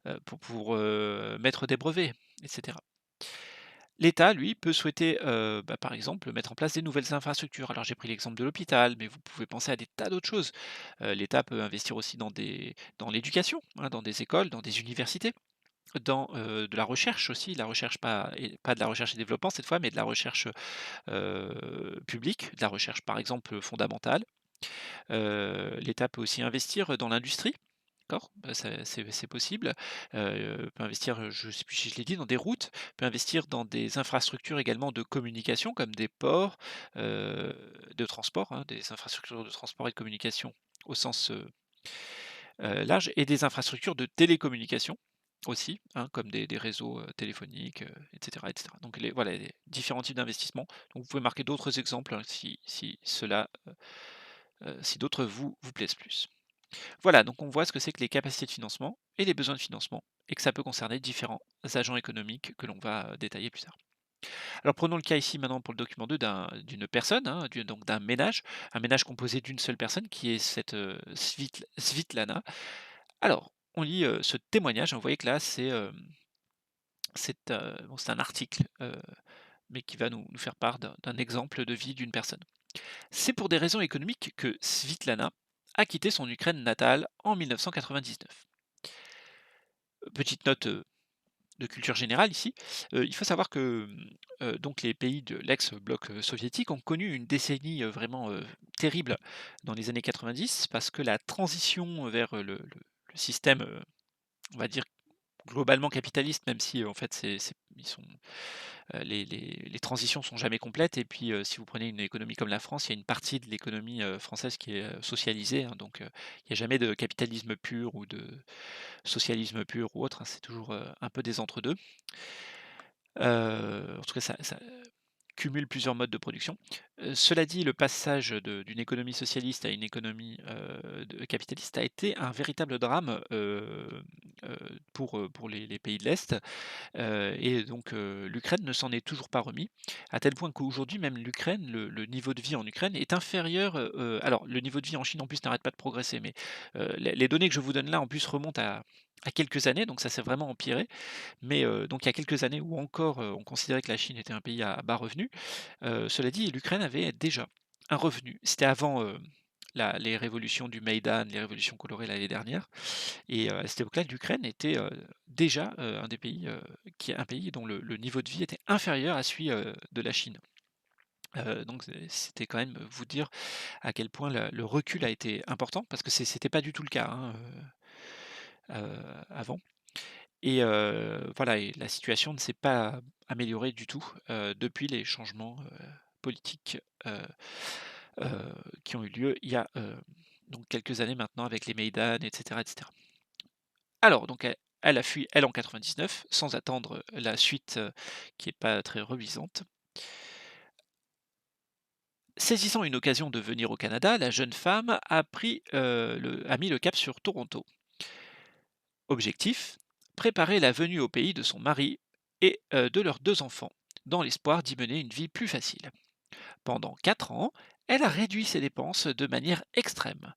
hein, pour mettre des brevets et cetera. L'État, lui, peut souhaiter, bah, par exemple, mettre en place des nouvelles infrastructures. Alors j'ai pris l'exemple de l'hôpital, mais vous pouvez penser à des tas d'autres choses. L'État peut investir aussi dans l'éducation, hein, dans des écoles, dans des universités, dans, de la recherche aussi, la recherche pas de la recherche et développement cette fois, mais de la recherche, publique, de la recherche par exemple, fondamentale. L'État peut aussi investir dans l'industrie. D'accord, bah, c'est possible. Peut investir, je sais plus si je l'ai dit, dans des routes, peut investir dans des infrastructures également de communication comme des ports, heu, de transport, hein, des infrastructures de transport et de communication au sens, large et des infrastructures de télécommunication aussi, hein, comme des réseaux, téléphoniques, et cetera et cetera. Donc voilà, les différents types d'investissements. Donc vous pouvez marquer d'autres exemples, hein, si cela, si d'autres vous plaisent plus. Voilà, donc on voit ce que c'est que les capacités de financement et les besoins de financement, et que ça peut concerner différents agents économiques que l'on va détailler plus tard. Alors prenons le cas ici maintenant pour le document 2 d'une personne, hein, donc d'un ménage, un ménage composé d'une seule personne qui est cette Svitlana. Alors, on lit ce témoignage, hein, vous voyez que là c'est un article, mais qui va nous faire part d'un exemple de vie d'une personne. C'est pour des raisons économiques que Svitlana a quitté son Ukraine natale en 1999. Petite note de culture générale ici, il faut savoir que donc les pays de l'ex-bloc soviétique ont connu une décennie vraiment terrible dans les années 90 parce que la transition vers le système, on va dire globalement capitaliste, même si en fait ils sont les transitions sont jamais complètes et puis, si vous prenez une économie comme la France, il y a une partie de l'économie, française qui est, socialisée, hein, donc il y a jamais de capitalisme pur ou de socialisme pur ou autre, hein, c'est toujours, un peu des entre 2. En tout cas cumule plusieurs modes de production. Cela dit, le passage d'une économie socialiste à une économie, capitaliste a été un véritable drame, pour les pays de l'Est. Et donc l'Ukraine ne s'en est toujours pas remis, à tel point qu'aujourd'hui même l'Ukraine, le niveau de vie en Ukraine est inférieur, alors le niveau de vie en Chine en plus n'arrête pas de progresser, mais les données que je vous donne là en plus remontent à quelques années, donc ça s'est vraiment empiré. Mais donc il y a quelques années où encore, on considérait que la Chine était un pays à bas revenus. Cela dit, l'Ukraine avait déjà un revenu. C'était avant, les révolutions du Maïdan, les révolutions colorées l'année dernière. Et à cette époque-là, l'Ukraine était, déjà, un pays dont le niveau de vie était inférieur à celui, de la Chine. Donc c'était quand même, vous dire à quel point le recul a été important parce que c'était pas du tout le cas, hein, avant. Et voilà, et la situation ne s'est pas améliorée du tout, depuis les changements, politiques, heu qui ont eu lieu il y a, donc quelques années maintenant avec les Maïdan et cetera et cetera. Alors donc elle a fui, elle, en 99, sans attendre la suite, qui est pas très reluisante. Saisissant une occasion de venir au Canada, la jeune femme a mis le cap sur Toronto. Objectif: préparer la venue au pays de son mari et de leurs 2 enfants, dans l'espoir d'y mener une vie plus facile. Pendant 4 ans, elle a réduit ses dépenses de manière extrême.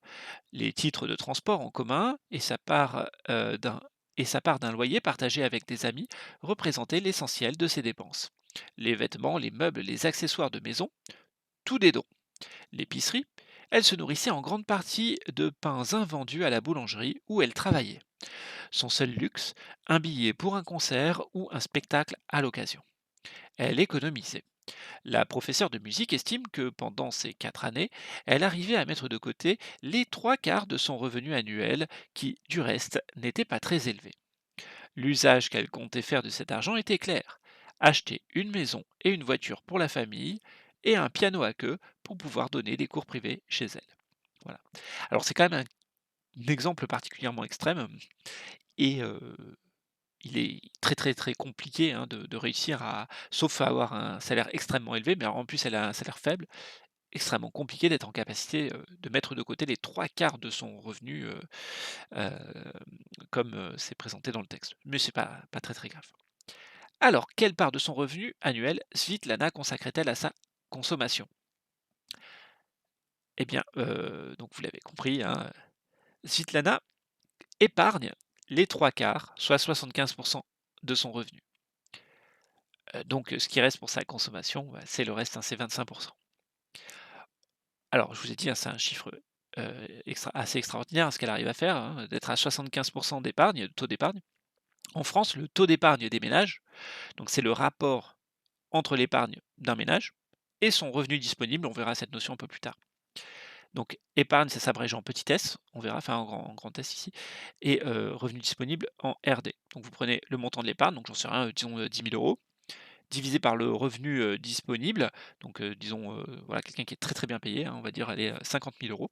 Les titres de transport en commun et sa part d'un loyer partagé avec des amis représentaient l'essentiel de ses dépenses. Les vêtements, les meubles, les accessoires de maison, tout des dons. L'épicerie, elle se nourrissait en grande partie de pains invendus à la boulangerie où elle travaillait. Son seul luxe, un billet pour un concert ou un spectacle à l'occasion. Elle économisait. La professeure de musique estime que pendant ces 4 années, elle arrivait à mettre de côté les 3 quarts de son revenu annuel, qui, du reste, n'était pas très élevé. L'usage qu'elle comptait faire de cet argent était clair: acheter une maison et une voiture pour la famille, et un piano à queue pour pouvoir donner des cours privés chez elle. Voilà. Alors c'est quand même un exemple particulièrement extrême, et il est très, très, très compliqué, hein, de réussir à, sauf à avoir un salaire extrêmement élevé, mais alors en plus elle a un salaire faible, extrêmement compliqué d'être en capacité, de mettre de côté les 3 quarts de son revenu, hem, comme, c'est présenté dans le texte. Mais c'est pas très, très grave. Alors, quelle part de son revenu annuel Svitlana consacrait-elle à sa consommation? Eh bien, donc vous l'avez compris, hein, Svitlana épargne les 3 quarts, soit 75 de son revenu. Donc ce qui reste pour sa consommation, bah, c'est le reste, hein, c'est 25. Alors, je vous ai dit, hein, c'est un chiffre, assez extraordinaire ce qu'elle arrive à faire, hein, d'être à 75 d'épargne, de taux d'épargne. En France, le taux d'épargne des ménages, donc c'est le rapport entre l'épargne d'un ménage et son revenu disponible, on verra cette notion un peu plus tard. Donc épargne, ça s'abrège en petit s, on verra, enfin en grand S ici, et revenu disponible en RD. Donc vous prenez le montant de l'épargne, donc j'en sais rien, disons, 10 000 €, divisé par le revenu, disponible, donc disons, voilà, quelqu'un qui est très, très bien payé, hein, on va dire, allez, 50 000 €.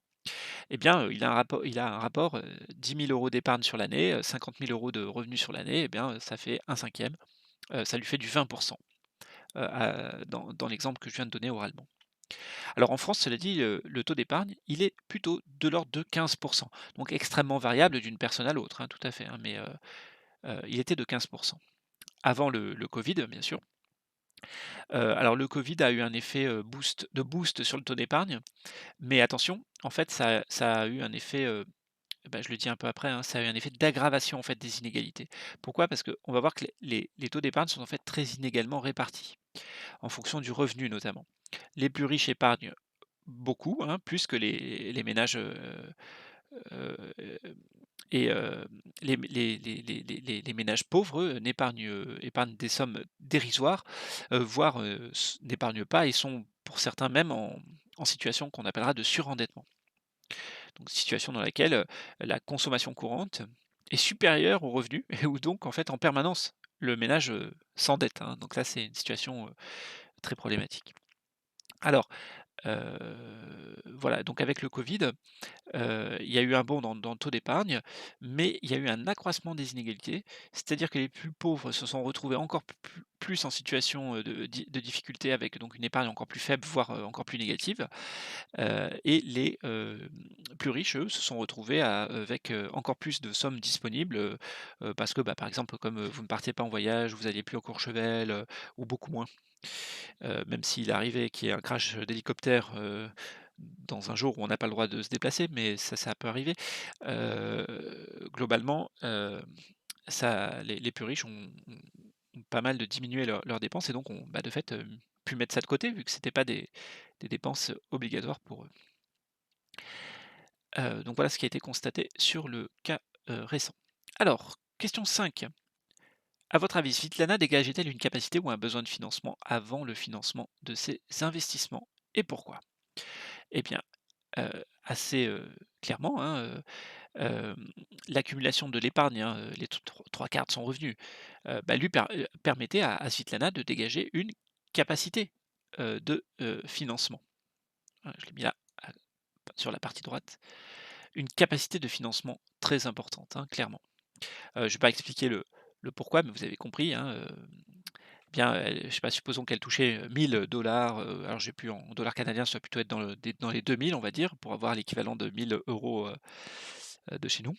Eh bien, il a un rapport, 10 000 € d'épargne sur l'année, 50 000 € de revenus sur l'année, eh bien, ça fait un cinquième, ça lui fait du 20, dans l'exemple que je viens de donner oralement. Alors en France, cela dit, le taux d'épargne, il est plutôt de l'ordre de 15, donc extrêmement variable d'une personne à l'autre, hein, tout à fait, hein, mais il était de 15. Avant le covid, bien sûr. Alors le covid a eu un effet, boost sur le taux d'épargne, mais attention, en fait, ça a eu un effet, bah, je le dis un peu après, hein, ça a eu un effet d'aggravation, en fait, des inégalités. Pourquoi? Parce qu'on va voir que les taux d'épargne sont, en fait, très inégalement répartis, en fonction du revenu notamment. Les plus riches épargnent beaucoup, hein, plus que les ménages, heu, et les ménages pauvres, eux, épargnent des sommes dérisoires, voire, n'épargnent pas et sont, pour certains, même en situation qu'on appellera de surendettement. Donc situation dans laquelle, la consommation courante est supérieure aux revenus et où donc en fait en permanence le ménage, s'endette, hein. Donc là c'est une situation, très problématique. Alors, voilà, donc avec le covid, il y a eu un bond dans le taux d'épargne, mais il y a eu un accroissement des inégalités. C'est-à-dire que les plus pauvres se sont retrouvés encore plus en situation, de difficulté avec donc une épargne encore plus faible, voire, encore plus négative. Et les, plus riches, eux, se sont retrouvés avec, encore plus de sommes disponibles, parce que, bah, par exemple, comme, vous ne partiez pas en voyage, vous alliez plus au Courchevel, ou beaucoup moins. Même s'il arrivait qu'il y ait un crash d'hélicoptère, dans un jour où on n'a pas le droit de se déplacer, mais ça peut arriver. Heu, Globalement, ça les plus riches ont pas mal de diminué leurs dépenses et donc ont, bah, de fait, pu mettre ça de côté vu que c'était pas des dépenses obligatoires pour eux. Donc voilà ce qui a été constaté sur le cas, récent. Alors, question 5. À votre avis, Svitlana dégageait-elle une capacité ou un besoin de financement avant le financement de ses investissements et pourquoi? Eh bien, assez, clairement, hein, l'accumulation de l'épargne, hein, les 3/4 de son revenu, bah, lui permettait à Svitlana de dégager une capacité, de, financement. Je l'ai mis là, à sur la partie droite. Une capacité de financement très importante, hein, clairement. Je ne vais pas expliquer le pourquoi, mais vous avez compris, hein, bien, je sais pas, supposons qu'elle touchait, 1 000 alors j'ai plus en dollars canadiens, ça doit plutôt être dans les 2 000 on va dire, pour avoir l'équivalent de 1 000 €, de chez nous.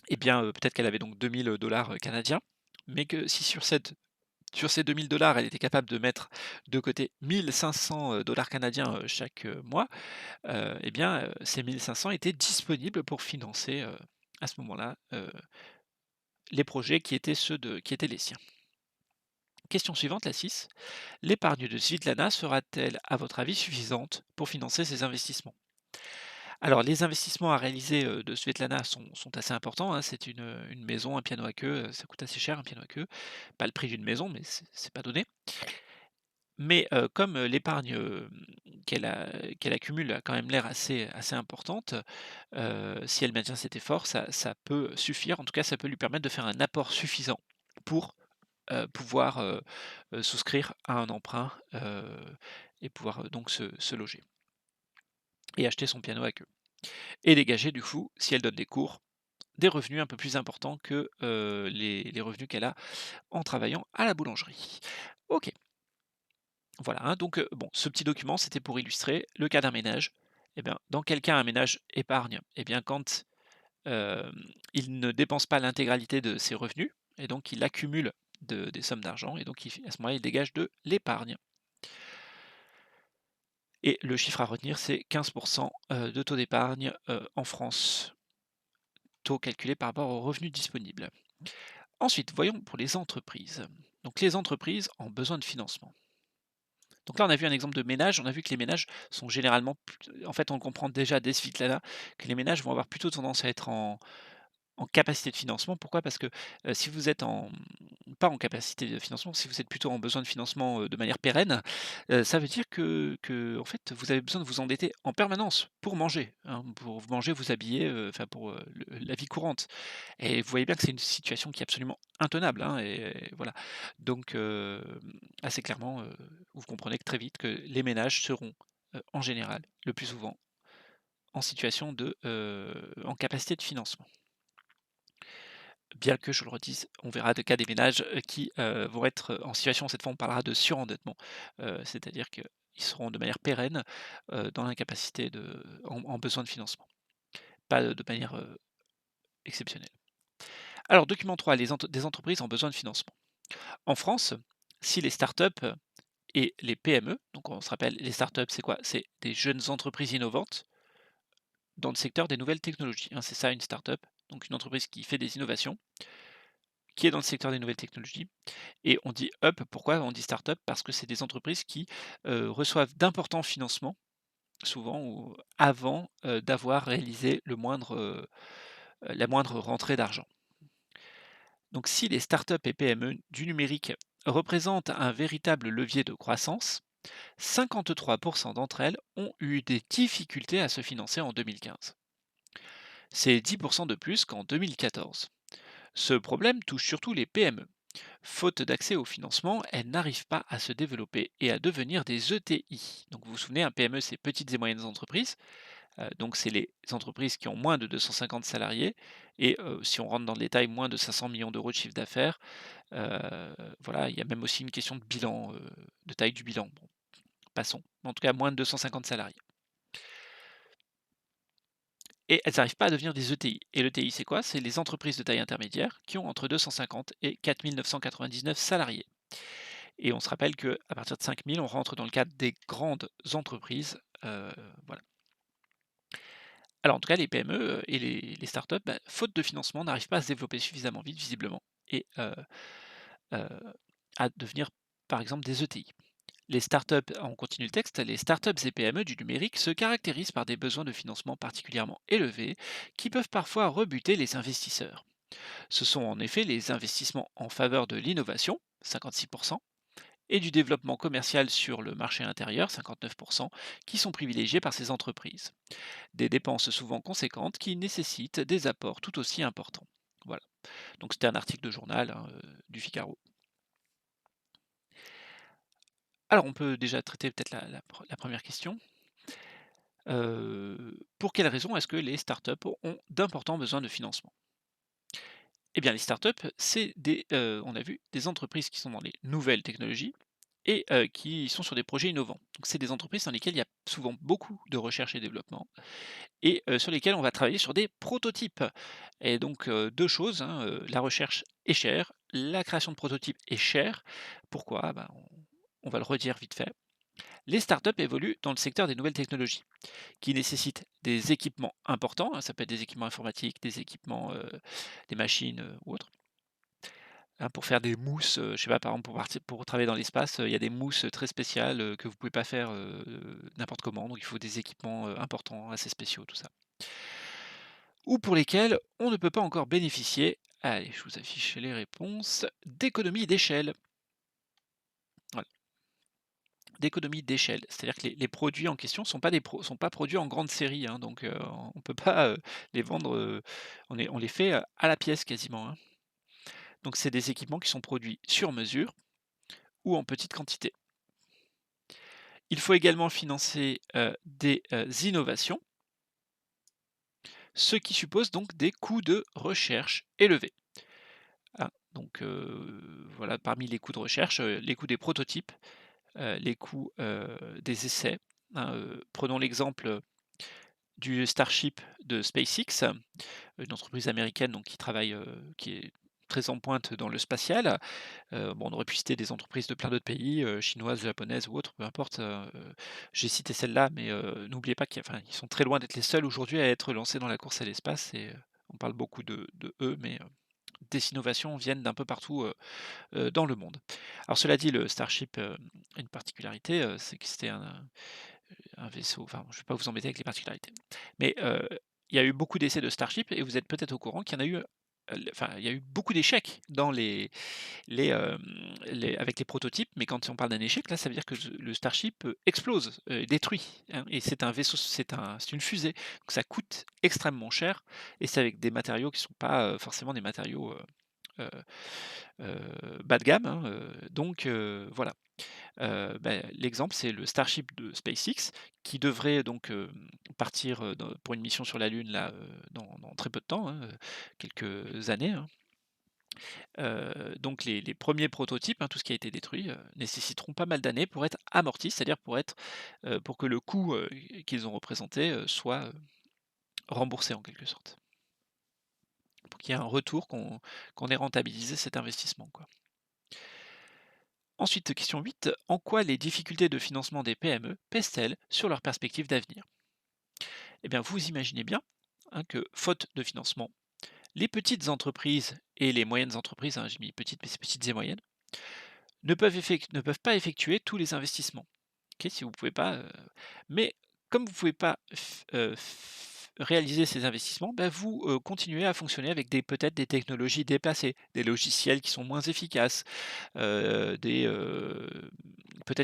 Et bien, peut-être qu'elle avait donc 2 000 canadiens, mais que si sur ces 2 000 $, elle était capable de mettre de côté 1 500 canadiens, chaque, mois, et bien, ces 1 500 étaient disponibles pour financer, à ce moment-là, les projets qui étaient les siens. Question suivante, la 6. L'épargne de Svitlana sera-t-elle, à votre avis, suffisante pour financer ses investissements? Alors, les investissements à réaliser, de Svetlana sont assez importants, hein. C'est une maison, un piano à queue, ça coûte assez cher un piano à queue. Pas le prix d'une maison, mais c'est pas donné. Mais, comme, l'épargne, qu'elle accumule a quand même l'air assez importante, si elle maintient cet effort, ça peut suffire. En tout cas, ça peut lui permettre de faire un apport suffisant pour, pouvoir, souscrire à un emprunt, et pouvoir, donc se loger et acheter son piano à queue. Et dégager du coup, si elle donne des cours, des revenus un peu plus importants que, les revenus qu'elle a en travaillant à la boulangerie. OK, voilà, hein, donc bon, ce petit document, c'était pour illustrer le cas d'un ménage. Eh bien, dans quel cas un ménage épargne? Eh bien, quand, hem, il ne dépense pas l'intégralité de ses revenus et donc il accumule des sommes d'argent et donc à ce moment-là, il dégage de l'épargne et le chiffre à retenir, c'est 15 de taux d'épargne, en France, taux calculé par rapport aux revenus disponibles. Ensuite, voyons pour les entreprises. Donc les entreprises ont besoin de financement. Donc là, on a vu un exemple de ménage, on a vu que les ménages sont généralement, en fait, on le comprend déjà dès ce là que les ménages vont avoir plutôt tendance à être en capacité de financement. Pourquoi? Parce que, si vous êtes pas en capacité de financement, si vous êtes plutôt en besoin de financement, de manière pérenne, ça veut dire que en fait, vous avez besoin de vous endetter en permanence pour manger, hein, pour vous manger, vous habiller, enfin pour, le la vie courante et vous voyez bien que c'est une situation qui est absolument intenable, hein et voilà. Donc assez clairement, vous comprenez que très vite que les ménages seront, en général, le plus souvent, en situation en capacité de financement. Bien que je le redise, on verra des cas des ménages, qui, vont être, en situation cette fois on parlera de surendettement, c'est-à-dire qu'ils seront de manière pérenne, dans l'incapacité en besoin de financement, pas de manière, exceptionnelle. Alors document 3, des entreprises en besoin de financement. En France, si les startups et les PME, donc on se rappelle les startups c'est quoi? C'est des jeunes entreprises innovantes dans le secteur des nouvelles technologies, hein, c'est ça une startup, donc une entreprise qui fait des innovations, qui est dans le secteur des nouvelles technologies. Et on dit up, pourquoi on dit start-up? Parce que c'est des entreprises qui, reçoivent d'importants financements, souvent ou avant, d'avoir réalisé la moindre rentrée d'argent. Donc si les start-up et PME du numérique représentent un véritable levier de croissance, 53 d'entre elles ont eu des difficultés à se financer en 2015. C'est 10 de plus qu'en 2014. Ce problème touche surtout les PME. Faute d'accès au financement, elles n'arrivent pas à se développer et à devenir des ETI. Donc vous vous souvenez, un PME, c'est petites et moyennes entreprises. Donc c'est les entreprises qui ont moins de 250 salariés et si on rentre dans le détail, moins de 500 millions d'euros de chiffre d'affaires. Voilà, il y a même aussi une question de bilan, de taille du bilan. Bon, passons. En tout cas, moins de 250 salariés et elles n'arrivent pas à devenir des ETI et l'ETI, c'est quoi? C'est les entreprises de taille intermédiaire qui ont entre 250 et 4 999 salariés et on se rappelle qu'à partir de 5 000, on rentre dans le cadre des grandes entreprises, voilà. Alors en tout cas, les PME, et les startups, bah, faute de financement, n'arrivent pas à se développer suffisamment vite visiblement et heu, à devenir, par exemple, des ETI. Les startups, on continue le texte, les startups et PME du numérique se caractérisent par des besoins de financement particulièrement élevés qui peuvent parfois rebuter les investisseurs. Ce sont en effet les investissements en faveur de l'innovation, 56%, et du développement commercial sur le marché intérieur, 59%, qui sont privilégiés par ces entreprises. Des dépenses souvent conséquentes qui nécessitent des apports tout aussi importants. Voilà. Donc c'était un article de journal, hein, du Figaro. Alors on peut déjà traiter peut-être la première question. Pour quelles raisons est-ce que les startups ont d'importants besoins de financement? Eh bien les startups, c'est on a vu, des entreprises qui sont dans les nouvelles technologies et qui sont sur des projets innovants. Donc c'est des entreprises dans lesquelles il y a souvent beaucoup de recherche et développement et sur lesquelles on va travailler sur des prototypes. Et donc 2 choses, hein, la recherche est chère, la création de prototypes est chère. Pourquoi? Bah, on va le redire vite fait. Les startups évoluent dans le secteur des nouvelles technologies, qui nécessitent des équipements importants, hein, ça peut être des équipements informatiques, des équipements, des machines, ou autres, hein, pour faire des mousses, je sais pas, par exemple pour travailler dans l'espace, il y a des mousses très spéciales, que vous pouvez pas faire, n'importe comment, donc il faut des équipements, importants, assez spéciaux, tout ça. Ou pour lesquels on ne peut pas encore bénéficier, allez, je vous affiche les réponses, d'économies d'échelle. Voilà, d'économies d'échelle. C'est-à-dire que les produits en question sont pas produits en grande série, hein, donc on peut pas, les vendre, on les fait, à la pièce quasiment, hein. Donc c'est des équipements qui sont produits sur mesure ou en petite quantité. Il faut également financer, des, innovations, ce qui suppose donc des coûts de recherche élevés. Ah, donc voilà, parmi les coûts de recherche, les coûts des prototypes, les coûts, des essais, hein, prenons l'exemple du Starship de SpaceX, une entreprise américaine donc qui travaille, qui est très en pointe dans le spatial. Bon, on aurait pu citer des entreprises de plein d'autres pays, chinoises, japonaises ou autres, peu importe, j'ai cité celle-là, mais n'oubliez pas ils sont très loin d'être les seuls aujourd'hui à être lancés dans la course à l'espace et on parle beaucoup de eux, mais des innovations viennent d'un peu partout, dans le monde. Alors cela dit, le Starship, a une particularité, c'est que c'était un vaisseau, enfin, je ne vais pas vous embêter avec les particularités. Mais, il y a eu beaucoup d'essais de Starship et vous êtes peut-être au courant qu'il y en a eu, enfin, il y a eu beaucoup d'échecs dans avec les prototypes, mais quand on parle d'un échec, là, ça veut dire que le Starship, explose, est détruit, hein et c'est un vaisseau, c'est une fusée, donc ça coûte extrêmement cher et c'est avec des matériaux qui sont pas, forcément des matériaux, heu bas de gamme, hein, donc voilà. L'exemple, c'est le Starship de SpaceX qui devrait donc, partir, pour une mission sur la Lune là, dans très peu de temps, hein, quelques années, hein. Donc les 1ers prototypes, hein, tout ce qui a été détruit, nécessiteront pas mal d'années pour être amortis, c'est-à-dire pour que le coût, qu'ils ont représenté, soit, remboursé en quelque sorte. Pour qu'il y ait un retour, qu'on ait rentabilisé cet investissement, quoi. Ensuite, question 8, en quoi les difficultés de financement des PME pèsent-elles sur leurs perspectives d'avenir? Eh bien, vous imaginez bien, hein, que faute de financement, les petites entreprises et les moyennes entreprises, hein, j'ai mis petites, mais c'est petites et moyennes, ne peuvent pas effectuer tous les investissements. Ok, si vous pouvez pas, mais comme vous ne pouvez pas réaliser ces investissements, bah, vous continuez à fonctionner avec peut-être des technologies déplacées, des logiciels qui sont moins efficaces, peut-être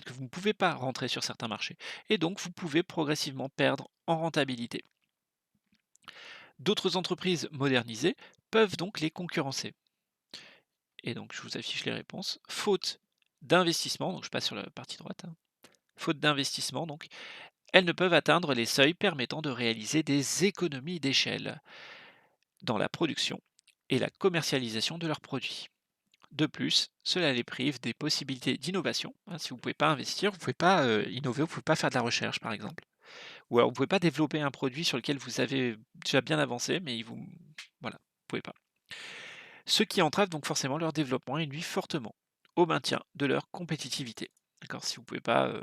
que vous ne pouvez pas rentrer sur certains marchés et donc vous pouvez progressivement perdre en rentabilité. D'autres entreprises modernisées peuvent donc les concurrencer et donc je vous affiche les réponses. Faute d'investissement, donc je passe sur la partie droite, hein. Faute d'investissement donc, elles ne peuvent atteindre les seuils permettant de réaliser des économies d'échelle dans la production et la commercialisation de leurs produits. De plus, cela les prive des possibilités d'innovation, hein. Si vous ne pouvez pas investir, vous ne pouvez pas innover, vous ne pouvez pas faire de la recherche, par exemple. Ou alors vous ne pouvez pas développer un produit sur lequel vous avez déjà bien avancé, mais voilà, vous pouvez pas. Ce qui entrave donc forcément leur développement et nuit fortement au maintien de leur compétitivité. D'accord? Si vous ne pouvez pas,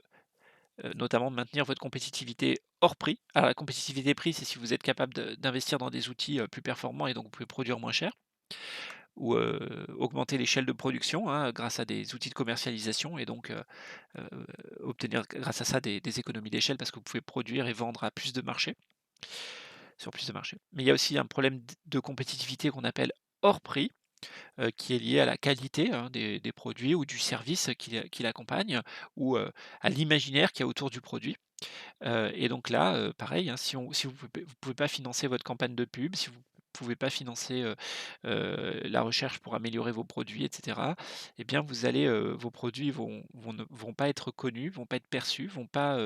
notamment maintenir votre compétitivité hors prix. Alors la compétitivité prix, c'est si vous êtes capable d'investir dans des outils, plus performants et donc vous pouvez produire moins cher ou, augmenter l'échelle de production, hein, grâce à des outils de commercialisation et donc, obtenir grâce à ça des économies d'échelle parce que vous pouvez produire et vendre à plus de marchés sur plus de marchés. Mais il y a aussi un problème de compétitivité qu'on appelle hors prix, qui est lié à la qualité, hein, des produits ou du service qui l'accompagne ou, à l'imaginaire qu'il y a autour du produit. Et donc là, pareil, hein, si vous pouvez pas financer votre campagne de pub, si vous pouvez pas financer, la recherche pour améliorer vos produits et cetera, eh bien vous allez, vos produits vont pas être connus, vont pas être perçus, vont pas,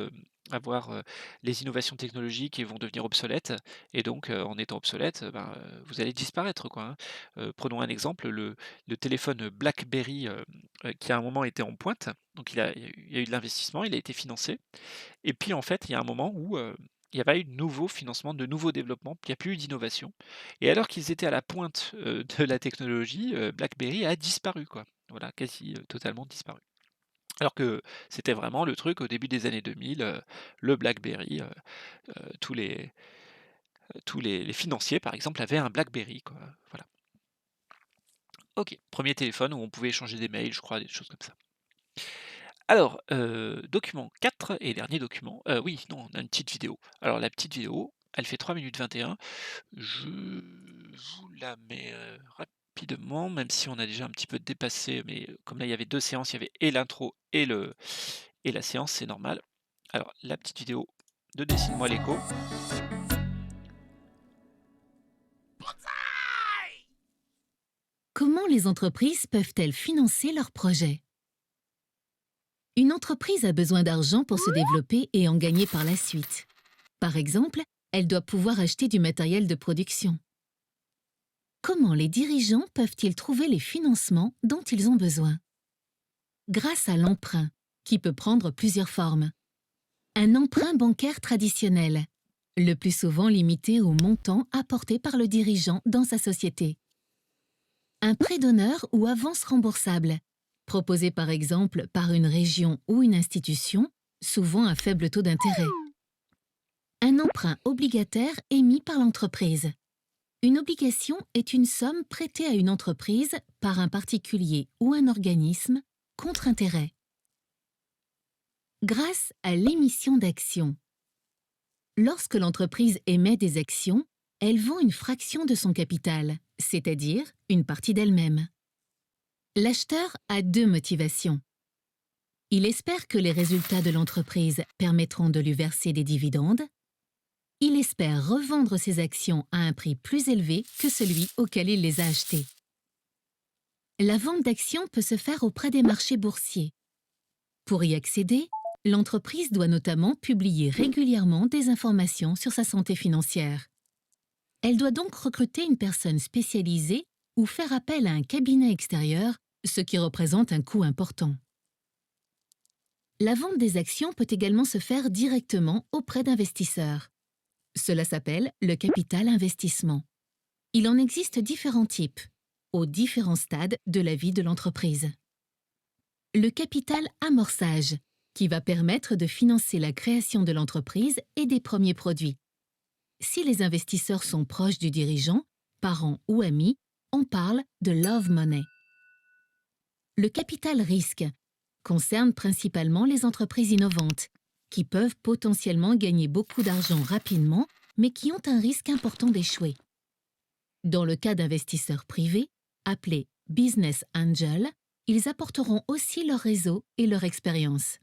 avoir, les innovations technologiques et vont devenir obsolètes et donc, en étant obsolètes, ben, vous allez disparaître quoi, hein. Prenons un exemple, le téléphone BlackBerry, qui à un moment était en pointe, donc il y a eu de l'investissement, il a été financé et puis, en fait, il y a un moment où, il y a pas eu de nouveaux financements, de nouveaux développements, il y a plus eu d'innovation et alors qu'ils étaient à la pointe, de la technologie, BlackBerry a disparu, quoi. Voilà, quasi, totalement disparu. Alors que c'était vraiment le truc au début des années 2000, le BlackBerry, tous les financiers, par exemple, avaient un BlackBerry, quoi, voilà. OK, premier téléphone où on pouvait échanger des mails, je crois, des choses comme ça. Alors, document 4 et dernier document, oui, non, on a une petite vidéo. Alors la petite vidéo, elle fait 3 minutes 21. Je vous la mets, rapidement, même si on a déjà un petit peu dépassé, mais comme là, il y avait 2 séances, il y avait et l'intro et la séance, c'est normal. Alors la petite vidéo de Dessine-moi l'écho. Comment les entreprises peuvent-elles financer leurs projets? Une entreprise a besoin d'argent pour se développer et en gagner par la suite. Par exemple, elle doit pouvoir acheter du matériel de production. Comment les dirigeants peuvent-ils trouver les financements dont ils ont besoin? Grâce à l'emprunt, qui peut prendre plusieurs formes. Un emprunt bancaire traditionnel, le plus souvent limité au montant apporté par le dirigeant dans sa société. Un prêt d'honneur ou avance remboursable, proposé par exemple par une région ou une institution, souvent à faible taux d'intérêt. Un emprunt obligataire émis par l'entreprise. Une obligation est une somme prêtée à une entreprise par un particulier ou un organisme contre intérêt. Grâce à l'émission d'actions. Lorsque l'entreprise émet des actions, elle vend une fraction de son capital, c'est-à-dire une partie d'elle-même. L'acheteur a deux motivations. Il espère que les résultats de l'entreprise permettront de lui verser des dividendes. Il espère revendre ses actions à un prix plus élevé que celui auquel il les a achetées. La vente d'actions peut se faire auprès des marchés boursiers. Pour y accéder, l'entreprise doit notamment publier régulièrement des informations sur sa santé financière. Elle doit donc recruter une personne spécialisée ou faire appel à un cabinet extérieur, ce qui représente un coût important. La vente des actions peut également se faire directement auprès d'investisseurs. Cela s'appelle le capital investissement. Il en existe différents types, aux différents stades de la vie de l'entreprise. Le capital amorçage, qui va permettre de financer la création de l'entreprise et des premiers produits. Si les investisseurs sont proches du dirigeant, parents ou amis, on parle de love money. Le capital risque concerne principalement les entreprises innovantes, qui peuvent potentiellement gagner beaucoup d'argent rapidement, mais qui ont un risque important d'échouer. Dans le cas d'investisseurs privés, appelés business angels, ils apporteront aussi leur réseau et leur expérience.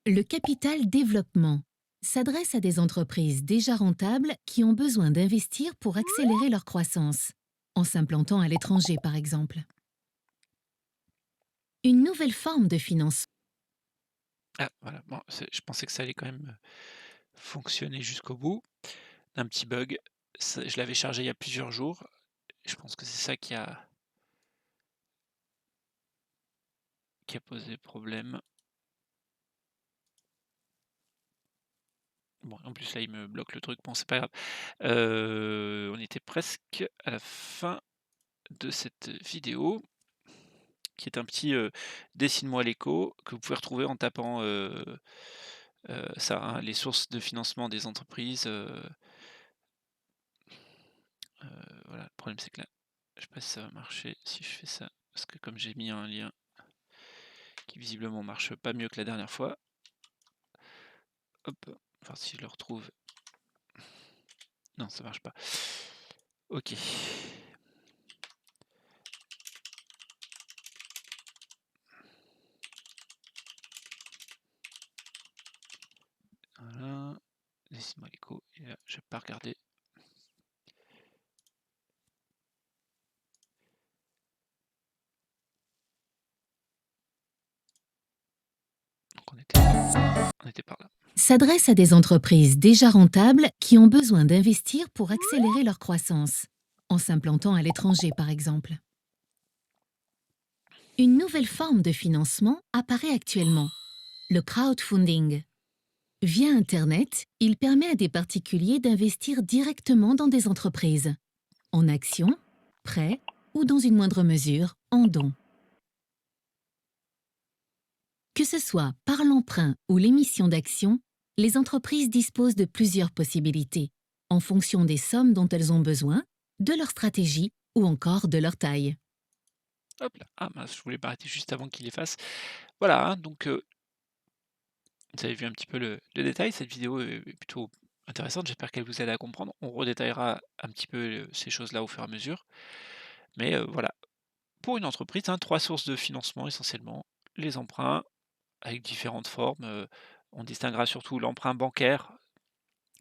Le capital développement s'adresse à des entreprises déjà rentables qui ont besoin d'investir pour accélérer leur croissance, en s'implantant à l'étranger par exemple. Une nouvelle forme de financement. Ah voilà, bon, je pensais que ça allait quand même, fonctionner jusqu'au bout. Un petit bug, je l'avais chargé il y a plusieurs jours. Je pense que c'est ça qui a posé problème. Bon, en plus là, il me bloque le truc. Bon, c'est pas grave. On était presque à la fin de cette vidéo, qui est un petit, «Dessine-moi l'écho» que vous pouvez retrouver en tapant, ça, hein, les sources de financement des entreprises, voilà. Le problème, c'est que là, je sais pas si ça va marcher si je fais ça, parce que comme j'ai mis un lien qui visiblement marche pas mieux que la dernière fois. Hop, voir si je le retrouve. Non, ça marche pas. OK. Voilà. Laissez-moi l'écho et là, je vais pas regarder. Donc on était par là. S'adresse à des entreprises déjà rentables qui ont besoin d'investir pour accélérer leur croissance, en s'implantant à l'étranger par exemple. Une nouvelle forme de financement apparaît actuellement, le crowdfunding. Via Internet, il permet à des particuliers d'investir directement dans des entreprises, en actions, prêts ou dans une moindre mesure, en dons. Que ce soit par l'emprunt ou l'émission d'actions, les entreprises disposent de plusieurs possibilités, en fonction des sommes dont elles ont besoin, de leur stratégie ou encore de leur taille. Hop là. Ah mince, je voulais m'arrêter juste avant qu'il efface. Voilà, hein, donc vous avez vu un petit peu le détail. Cette vidéo est plutôt intéressante. J'espère qu'elle vous aide à comprendre. On redétaillera un petit peu, ces choses-là au fur et à mesure. Mais, voilà. Pour une entreprise, hein, 3 sources de financement essentiellement. Les emprunts avec différentes formes, on distinguera surtout l'emprunt bancaire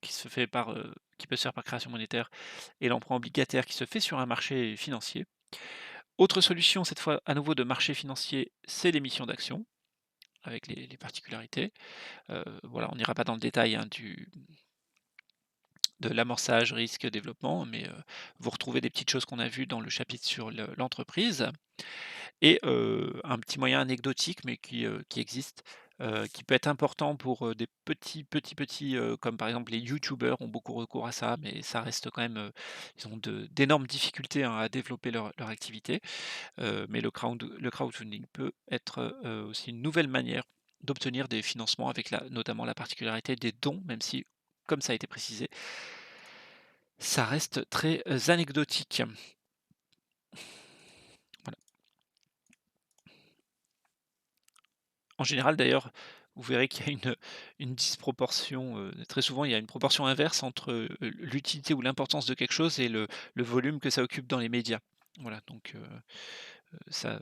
qui peut se faire par création monétaire et l'emprunt obligataire qui se fait sur un marché financier. Autre solution, cette fois à nouveau de marché financier, c'est l'émission d'actions avec les particularités. Voilà, on n'ira pas dans le détail, hein, de l'amorçage, risque, développement, mais vous retrouvez des petites choses qu'on a vues dans le chapitre sur l'entreprise. Et un petit moyen anecdotique, mais qui existe, qui peut être important pour, des petits, comme par exemple les youtubeurs ont beaucoup recours à ça, mais ça reste quand même, ils ont d'énormes difficultés, hein, à développer leur activité. Mais le crowdfunding peut être, aussi une nouvelle manière d'obtenir des financements avec notamment la particularité des dons, même si, comme ça a été précisé, ça reste très, anecdotique. Voilà. En général d'ailleurs, vous verrez qu'il y a une disproportion, très souvent il y a une proportion inverse entre, l'utilité ou l'importance de quelque chose et le volume que ça occupe dans les médias. Voilà donc ça,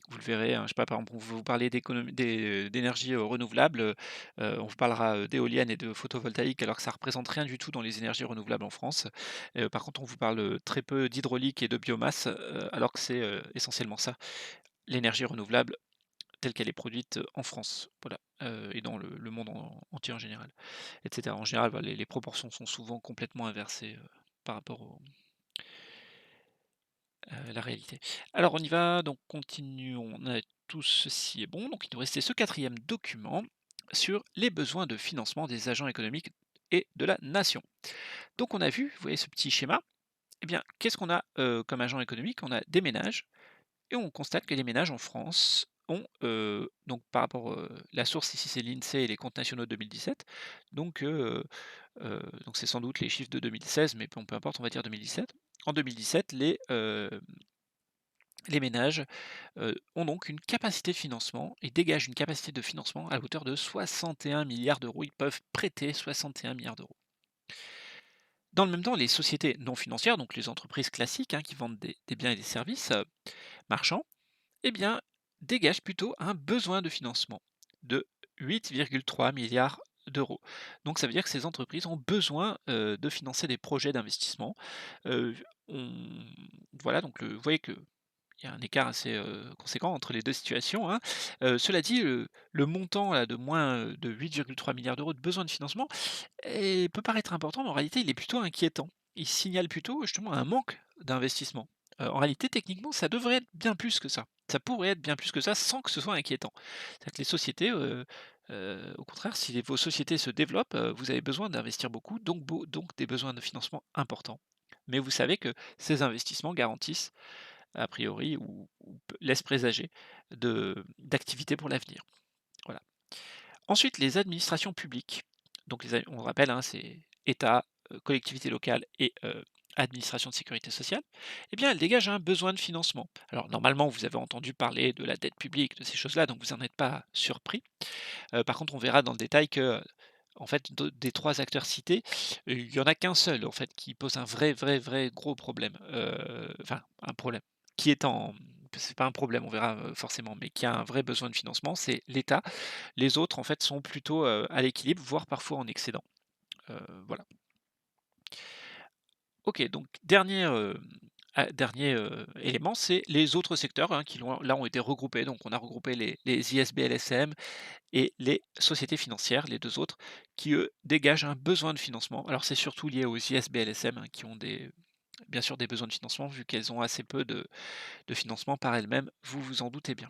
vous le verrez, hein, je sais pas, par exemple, on vous parler d'énergie, renouvelable, on vous parlera, d'éoliennes et de photovoltaïque alors que ça représente rien du tout dans les énergies renouvelables en France. Par contre, on vous parle, très peu d'hydraulique et de biomasse, alors que c'est, essentiellement ça, l'énergie renouvelable telle qu'elle est produite, en France, voilà, et dans le monde entier en général, et cetera. En général, voilà, les proportions sont souvent complètement inversées, par rapport la réalité. Alors on y va, donc continuons, on a tout ceci est bon, donc il nous restait ce quatrième document sur les besoins de financement des agents économiques et de la nation. Donc on a vu, vous voyez ce petit schéma, eh bien qu'est-ce qu'on a, comme agent économique? On a des ménages. Et on constate que les ménages en France ont, donc par rapport, la source ici c'est l'INSEE et les comptes nationaux de 2017, donc c'est sans doute les chiffres de 2016, mais peu importe, on va dire 2017. En 2017, les ménages, ont donc une capacité de financement et dégagent une capacité de financement à hauteur de 61 milliards d'euros. Ils peuvent prêter 61 milliards d'euros. Dans le même temps, les sociétés non financières, donc les entreprises classiques, hein, qui vendent des biens et des services, marchands, eh bien, dégage plutôt un besoin de financement de 8,3 milliards d'euros. Donc ça veut dire que ces entreprises ont besoin, de financer des projets d'investissement. On voilà, donc vous voyez qu'il Il y a un écart assez, conséquent entre les 2 situations, hein. Cela dit, le montant là de moins, de 8,3 milliards d'euros de besoin de financement peut paraître important, mais en réalité, il est plutôt inquiétant. Il signale plutôt justement un manque d'investissement. En réalité, techniquement, ça devrait être bien plus que ça. Ça pourrait être bien plus que ça sans que ce soit inquiétant. C'est-à-dire que les sociétés, au contraire, si vos sociétés se développent, vous avez besoin d'investir beaucoup, donc des besoins de financement importants. Mais vous savez que ces investissements garantissent a priori ou p laisse présager d'activités pour l'avenir. Voilà. Ensuite, les administrations publiques. Donc on rappelle, hein, c'est État, collectivités locales et administration de sécurité sociale. Eh bien, elles dégagent un besoin de financement. Alors normalement, vous avez entendu parler de la dette publique, de ces choses-là, donc vous n'en êtes pas surpris. Par contre, on verra dans le détail que, en fait, des 3 acteurs cités, il y en a qu'un seul, en fait, qui pose un vrai gros problème, enfin un problème, qui est en c'est pas un problème, on verra, forcément, mais qui a un vrai besoin de financement, c'est l'État. Les autres, en fait, sont plutôt, à l'équilibre, voire parfois en excédent. Voilà. OK, donc dernier, élément, c'est les autres secteurs, hein, qui ont été regroupés. Donc on a regroupé les ISBL-SM et les sociétés financières, les 2 autres, qui eux dégagent un besoin de financement. Alors c'est surtout lié aux ISBL-SM, hein, qui ont bien sûr des besoins de financement vu qu'elles ont assez peu de financement par elles-mêmes, vous vous en doutez bien.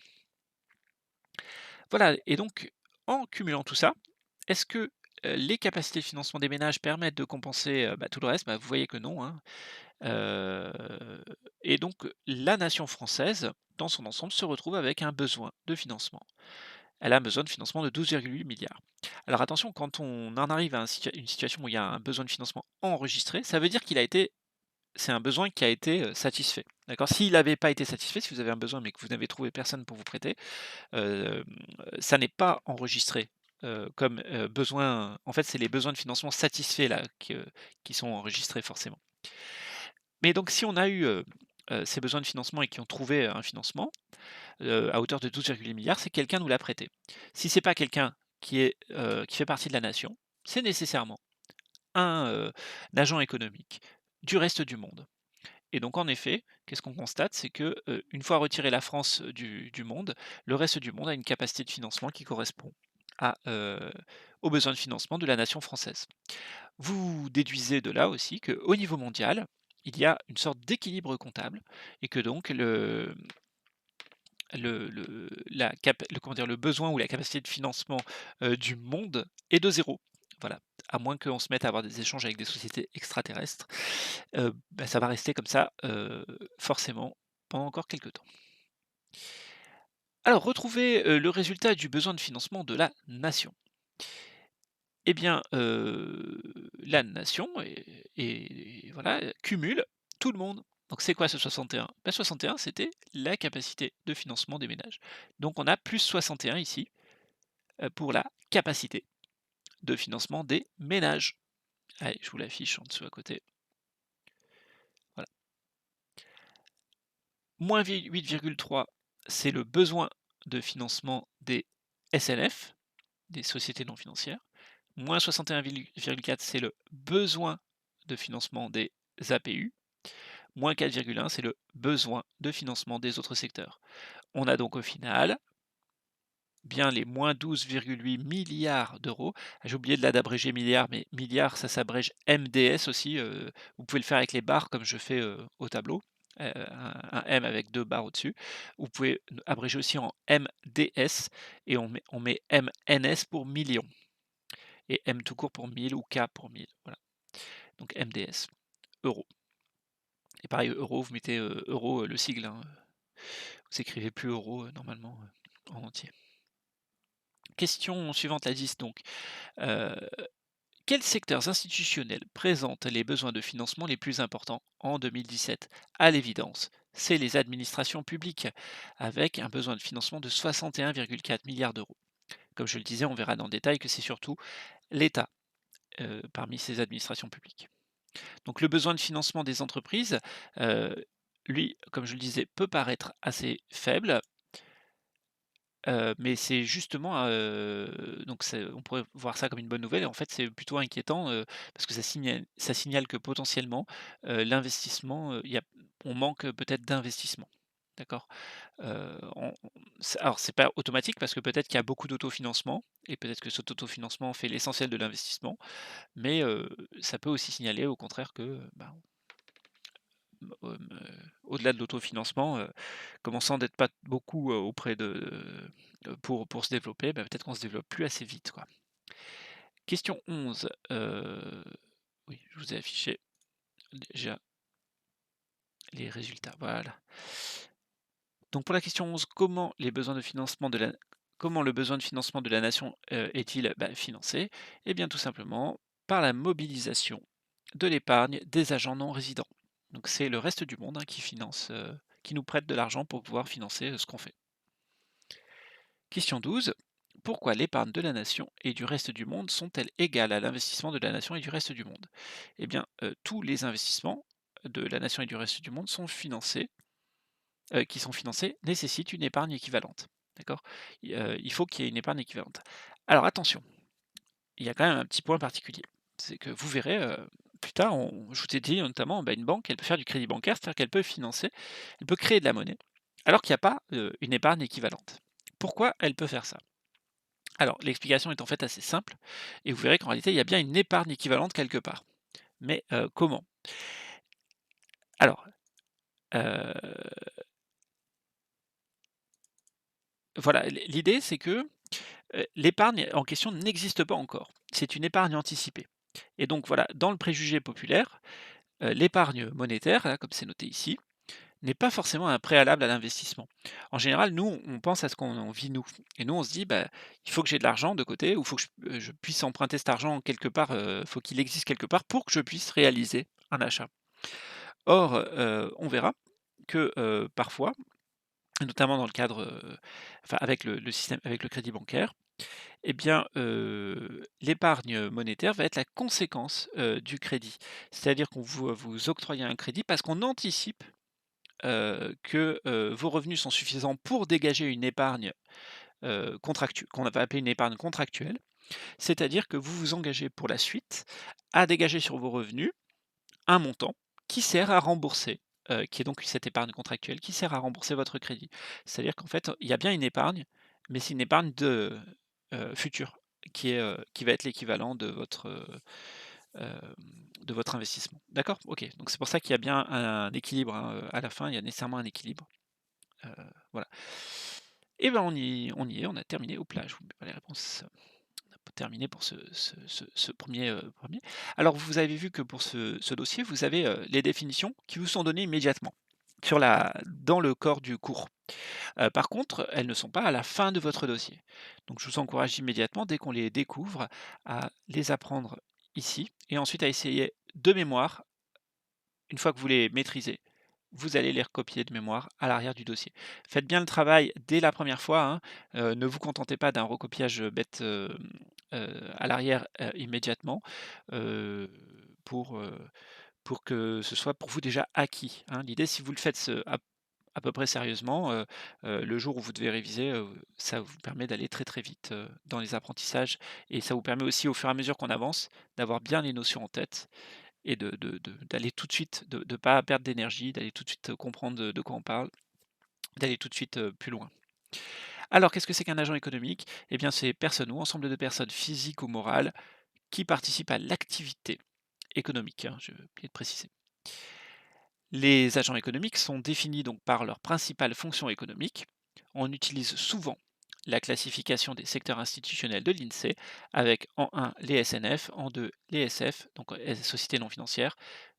Voilà, et donc en cumulant tout ça, est-ce que, les capacités de financement des ménages permettent de compenser, tout le reste? Vous voyez que non, hein. Heu et donc la nation française, dans son ensemble, se retrouve avec un besoin de financement. Elle a un besoin de financement de 12,8 milliards. Alors attention, quand on en arrive à une situation où il y a un besoin de financement enregistré, ça veut dire c'est un besoin qui a été, satisfait. D'accord? S'il n'avait pas été satisfait, si vous avez un besoin mais que vous n'avez trouvé personne pour vous prêter, hem, ça n'est pas enregistré, comme, besoin en fait, c'est les besoins de financement satisfaits là qui sont enregistrés forcément. Mais donc si on a eu, ces besoins de financement et qui ont trouvé un financement, à hauteur de 12,8 milliards, c'est que quelqu'un nous l'a prêté. Si c'est pas quelqu'un qui fait partie de la nation, c'est nécessairement un agent économique du reste du monde. Et donc en effet, qu'est-ce qu'on constate? C'est que, une fois retirée la France du monde, le reste du monde a une capacité de financement qui correspond à, aux besoins de financement de la nation française. Vous déduisez de là aussi qu'au niveau mondial, il y a une sorte d'équilibre comptable et que donc comment dire? Le besoin ou la capacité de financement, du monde est de zéro. Voilà, à moins qu'on se mette à avoir des échanges avec des sociétés extraterrestres, ça va rester comme ça, forcément pendant encore quelque temps. Alors retrouver, le résultat du besoin de financement de la nation. Eh bien, la nation voilà, cumule tout le monde. Donc c'est quoi ce 61? 61 c'était la capacité de financement des ménages. Donc on a plus 61 ici, pour la capacité de financement des ménages. Allez, je vous l'affiche en dessous à côté. Voilà. Moins 8,3, c'est le besoin de financement des SNF, des sociétés non financières. Moins 61,4, c'est le besoin de financement des APU. Moins 4,1, c'est le besoin de financement des autres secteurs. On a donc au final bien les moins 12,8 milliards d'euros. Ah, j'ai oublié de d'abréger milliard, mais milliard, ça s'abrège MDS aussi. Vous pouvez le faire avec les barres comme je fais au tableau. Un M avec 2 barres au-dessus. Vous pouvez abréger aussi en MDS et on met MNS pour million. Et M tout court pour 1000 ou K pour 1000. Voilà. Donc MDS, euros. Et pareil, euro, vous mettez euro, le sigle, hein. Vous écrivez plus euro normalement en entier. Question suivante, la 10 donc. Euh, Quels secteurs institutionnels présentent les besoins de financement les plus importants en 2017? À l'évidence, c'est les administrations publiques, avec un besoin de financement de 61,4 milliards d'euros. Comme je le disais, on verra dans le détail que c'est surtout l'État parmi ces administrations publiques. Donc le besoin de financement des entreprises, heu, lui, comme je le disais, peut paraître assez faible, mais c'est justement, donc on pourrait voir ça comme une bonne nouvelle et en fait, c'est plutôt inquiétant, parce que ça signale que potentiellement, l'investissement, on manque peut-être d'investissement. d'accord? Alors c'est pas automatique parce que peut-être qu'il y a beaucoup d'autofinancement et peut-être que cet autofinancement fait l'essentiel de l'investissement, mais ça peut aussi signaler au contraire que, ben, au-delà de l'autofinancement, commençant d'être pas beaucoup, auprès pour se développer, bah, peut-être qu'on se développe plus assez vite, quoi. Question 11, oui, je vous ai affiché déjà les résultats, voilà. Donc pour la question 11, comment le besoin de financement de la nation, est-il, bah, financé? Eh bien tout simplement par la mobilisation de l'épargne des agents non résidents. Donc c'est le reste du monde, hein, qui finance, qui nous prête de l'argent pour pouvoir financer, ce qu'on fait. Question 12, pourquoi l'épargne de la nation et du reste du monde sont-elles égales à l'investissement de la nation et du reste du monde? Eh bien, tous les investissements de la nation et du reste du monde qui sont financés nécessitent une épargne équivalente. D'accord? Il faut qu'il y ait une épargne équivalente. Alors attention, il y a quand même un petit point particulier. C'est que vous verrez, plus tard, je vous ai dit notamment, bah, une banque, elle peut faire du crédit bancaire, c'est-à-dire qu'elle peut financer, elle peut créer de la monnaie, alors qu'il n'y a pas, une épargne équivalente. Pourquoi elle peut faire ça? Alors, l'explication est en fait assez simple, et vous verrez qu'en réalité, il y a bien une épargne équivalente quelque part. Mais, comment? Alors, heu, voilà, l'idée c'est que l'épargne en question n'existe pas encore. C'est une épargne anticipée et donc voilà, dans le préjugé populaire, l'épargne monétaire, là, comme c'est noté ici, n'est pas forcément un préalable à l'investissement. En général, nous, on pense à ce qu'on vit nous et nous, on se dit: «Bah, il faut que j'ai de l'argent de côté ou il faut que je puisse emprunter cet argent quelque part, faut qu'il existe quelque part pour que je puisse réaliser un achat». Or, on verra que, parfois, notamment dans le cadre, enfin avec le système avec le crédit bancaire, eh bien, l'épargne monétaire va être la conséquence, du crédit. C'est-à-dire qu'on vous octroyez un crédit parce qu'on anticipe, que, vos revenus sont suffisants pour dégager une épargne, qu'on va appeler une épargne contractuelle. C'est-à-dire que vous vous engagez pour la suite à dégager sur vos revenus un montant qui sert à rembourser, qui est donc cette épargne contractuelle qui sert à rembourser votre crédit. C'est-à-dire qu'en fait, il y a bien une épargne, mais c'est une épargne future qui va être l'équivalent hem, de votre investissement. D'accord? OK, donc c'est pour ça qu'il y a bien un équilibre, hein, à la fin, il y a nécessairement un équilibre, heu, voilà. Et ben, on y est, on a terminé. Hop là, je vous mets pas les réponses. On a terminé pour ce 1er. Alors vous avez vu que pour ce dossier, vous avez, les définitions qui vous sont données immédiatement dans le corps du cours. Par contre, elles ne sont pas à la fin de votre dossier. Donc je vous encourage immédiatement, dès qu'on les découvre, à les apprendre ici et ensuite à essayer de mémoire. Une fois que vous les maîtrisez, vous allez les recopier de mémoire à l'arrière du dossier. Faites bien le travail dès la première fois, hein, ne vous contentez pas d'un recopiage, bête, à l'arrière, immédiatement, heu, pour, heu, pour que ce soit pour vous déjà acquis, hein. L'idée, si vous le faites à peu près sérieusement, le jour où vous devez réviser, ça vous permet d'aller très, très vite, dans les apprentissages et ça vous permet aussi au fur et à mesure qu'on avance, d'avoir bien les notions en tête et d'aller tout de suite, de pas perdre d'énergie, d'aller tout de suite, comprendre de quoi on parle, d'aller tout de suite, plus loin. Alors qu'est-ce que c'est qu'un agent économique? Eh bien, c'est personne ou ensemble de personnes physiques ou morales qui participent à l'activité économique, hein, je vais oublié de préciser. Les agents économiques sont définis donc par leur principale fonction économique. On utilise souvent la classification des secteurs institutionnels de l'INSEE avec en 1 les SNF, en 2 les SF, donc sociétés non financières,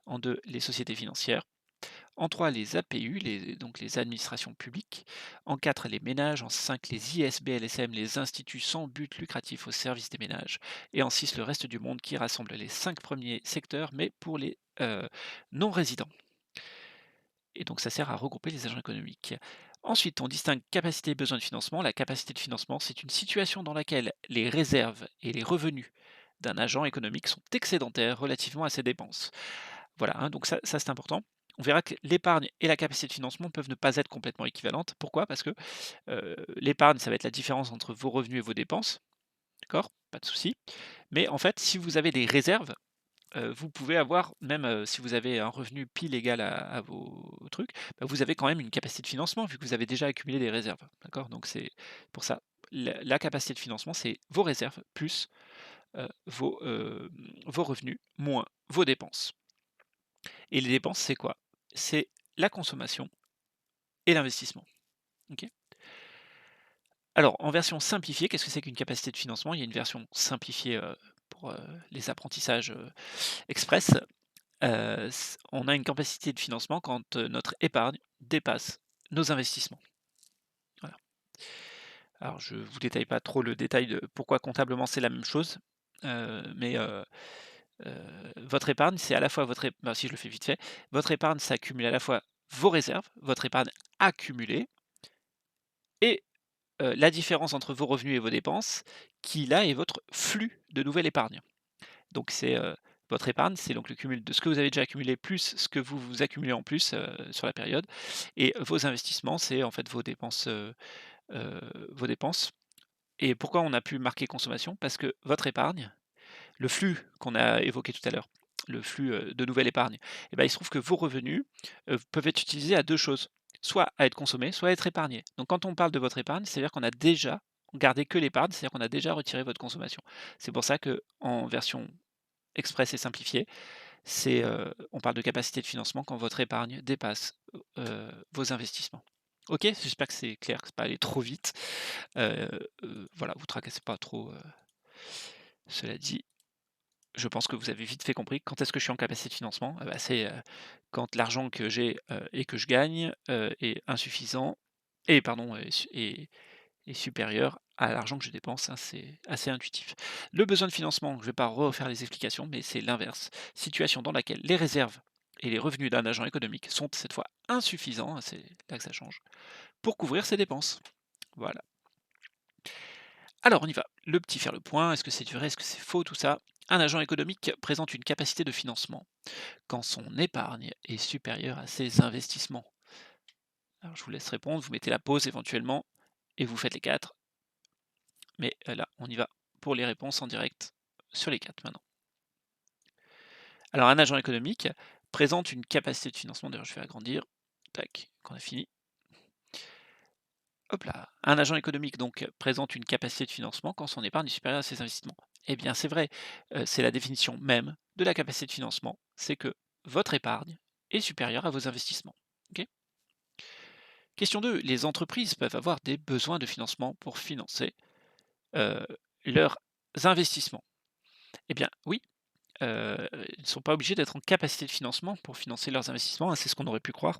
en 2 les sociétés financières, en 3 les APU, donc les administrations publiques, en 4 les ménages, en 5 les ISBLSM, les instituts sans but lucratif au service des ménages, et en 6 le reste du monde qui rassemble les 5 premiers secteurs mais pour les non-résidents. Et donc ça sert à regrouper les agents économiques. Ensuite, on distingue capacité et besoin de financement. La capacité de financement, c'est une situation dans laquelle les réserves et les revenus d'un agent économique sont excédentaires relativement à ses dépenses. Voilà, hein, donc ça c'est important. On verra que l'épargne et la capacité de financement peuvent ne pas être complètement équivalentes. Pourquoi? Parce que l'épargne, ça va être la différence entre vos revenus et vos dépenses. D'accord? Pas de souci. Mais en fait, si vous avez des réserves, vous pouvez avoir même, si vous avez un revenu pile égal à vos trucs, bah, vous avez quand même une capacité de financement vu que vous avez déjà accumulé des réserves, d'accord? Donc c'est pour ça, la capacité de financement, c'est vos réserves plus, vos revenus moins vos dépenses et les dépenses, c'est quoi? C'est la consommation et l'investissement, OK? Alors en version simplifiée, qu'est-ce que c'est qu'une capacité de financement? Il y a une version simplifiée, pour, les apprentissages, express. On a une capacité de financement quand, notre épargne dépasse nos investissements. Voilà. Alors je vous détaille pas trop le détail de pourquoi comptablement c'est la même chose, mais votre épargne, c'est à la fois si je le fais vite fait, votre épargne, ça accumule à la fois vos réserves, votre épargne accumulée et la différence entre vos revenus et vos dépenses qui là est votre flux de nouvelle épargne. Donc c'est, votre épargne, c'est donc le cumul de ce que vous avez déjà accumulé plus ce que vous accumulez en plus, sur la période et vos investissements, c'est en fait vos dépenses et pourquoi on a pu marquer consommation? Parce que votre épargne, le flux qu'on a évoqué tout à l'heure, le flux, de nouvelle épargne et ben il se trouve que vos revenus, peuvent être utilisés à 2 choses, soit à être consommés, soit à être épargnés. Donc quand on parle de votre épargne, c'est-à-dire qu'on a déjà gardé que l'épargne, c'est-à-dire qu'on a déjà retiré votre consommation. C'est pour ça qu'en version express et simplifiée, on parle de capacité de financement quand votre épargne dépasse, vos investissements. OK? J'espère que c'est clair, que c'est pas allé trop vite. Heu voilà, vous tracassez pas trop, cela dit, je pense que vous avez vite fait compris. Quand est-ce que je suis en capacité de financement? Bah, c'est, quand l'argent que j'ai, et que je gagne, est insuffisant et pardon, est supérieur à l'argent que je dépense, hein, c'est assez intuitif. Le besoin de financement, je ne vais pas refaire les explications, mais c'est l'inverse. Situation dans laquelle les réserves et les revenus d'un agent économique sont cette fois insuffisants, hein, c'est là que ça change, pour couvrir ses dépenses. Voilà. Alors on y va. Le petit faire le point, est-ce que c'est vrai, est-ce que c'est faux tout ça? Un agent économique présente une capacité de financement quand son épargne est supérieure à ses investissements. Alors je vous laisse répondre, vous mettez la pause éventuellement et vous faites les 4. Mais là, on y va pour les réponses en direct sur les 4 maintenant. Alors un agent économique présente une capacité de financement, d'ailleurs je vais agrandir, tac, qu'on a fini. Hop là. Un agent économique donc présente une capacité de financement quand son épargne est supérieure à ses investissements. Eh bien c'est vrai, c'est la définition même de la capacité de financement, c'est que votre épargne est supérieure à vos investissements. OK? Question 2, les entreprises peuvent avoir des besoins de financement pour financer, heu, leurs investissements. Eh bien oui, ils ne sont pas obligés d'être en capacité de financement pour financer leurs investissements, hein, c'est ce qu'on aurait pu croire.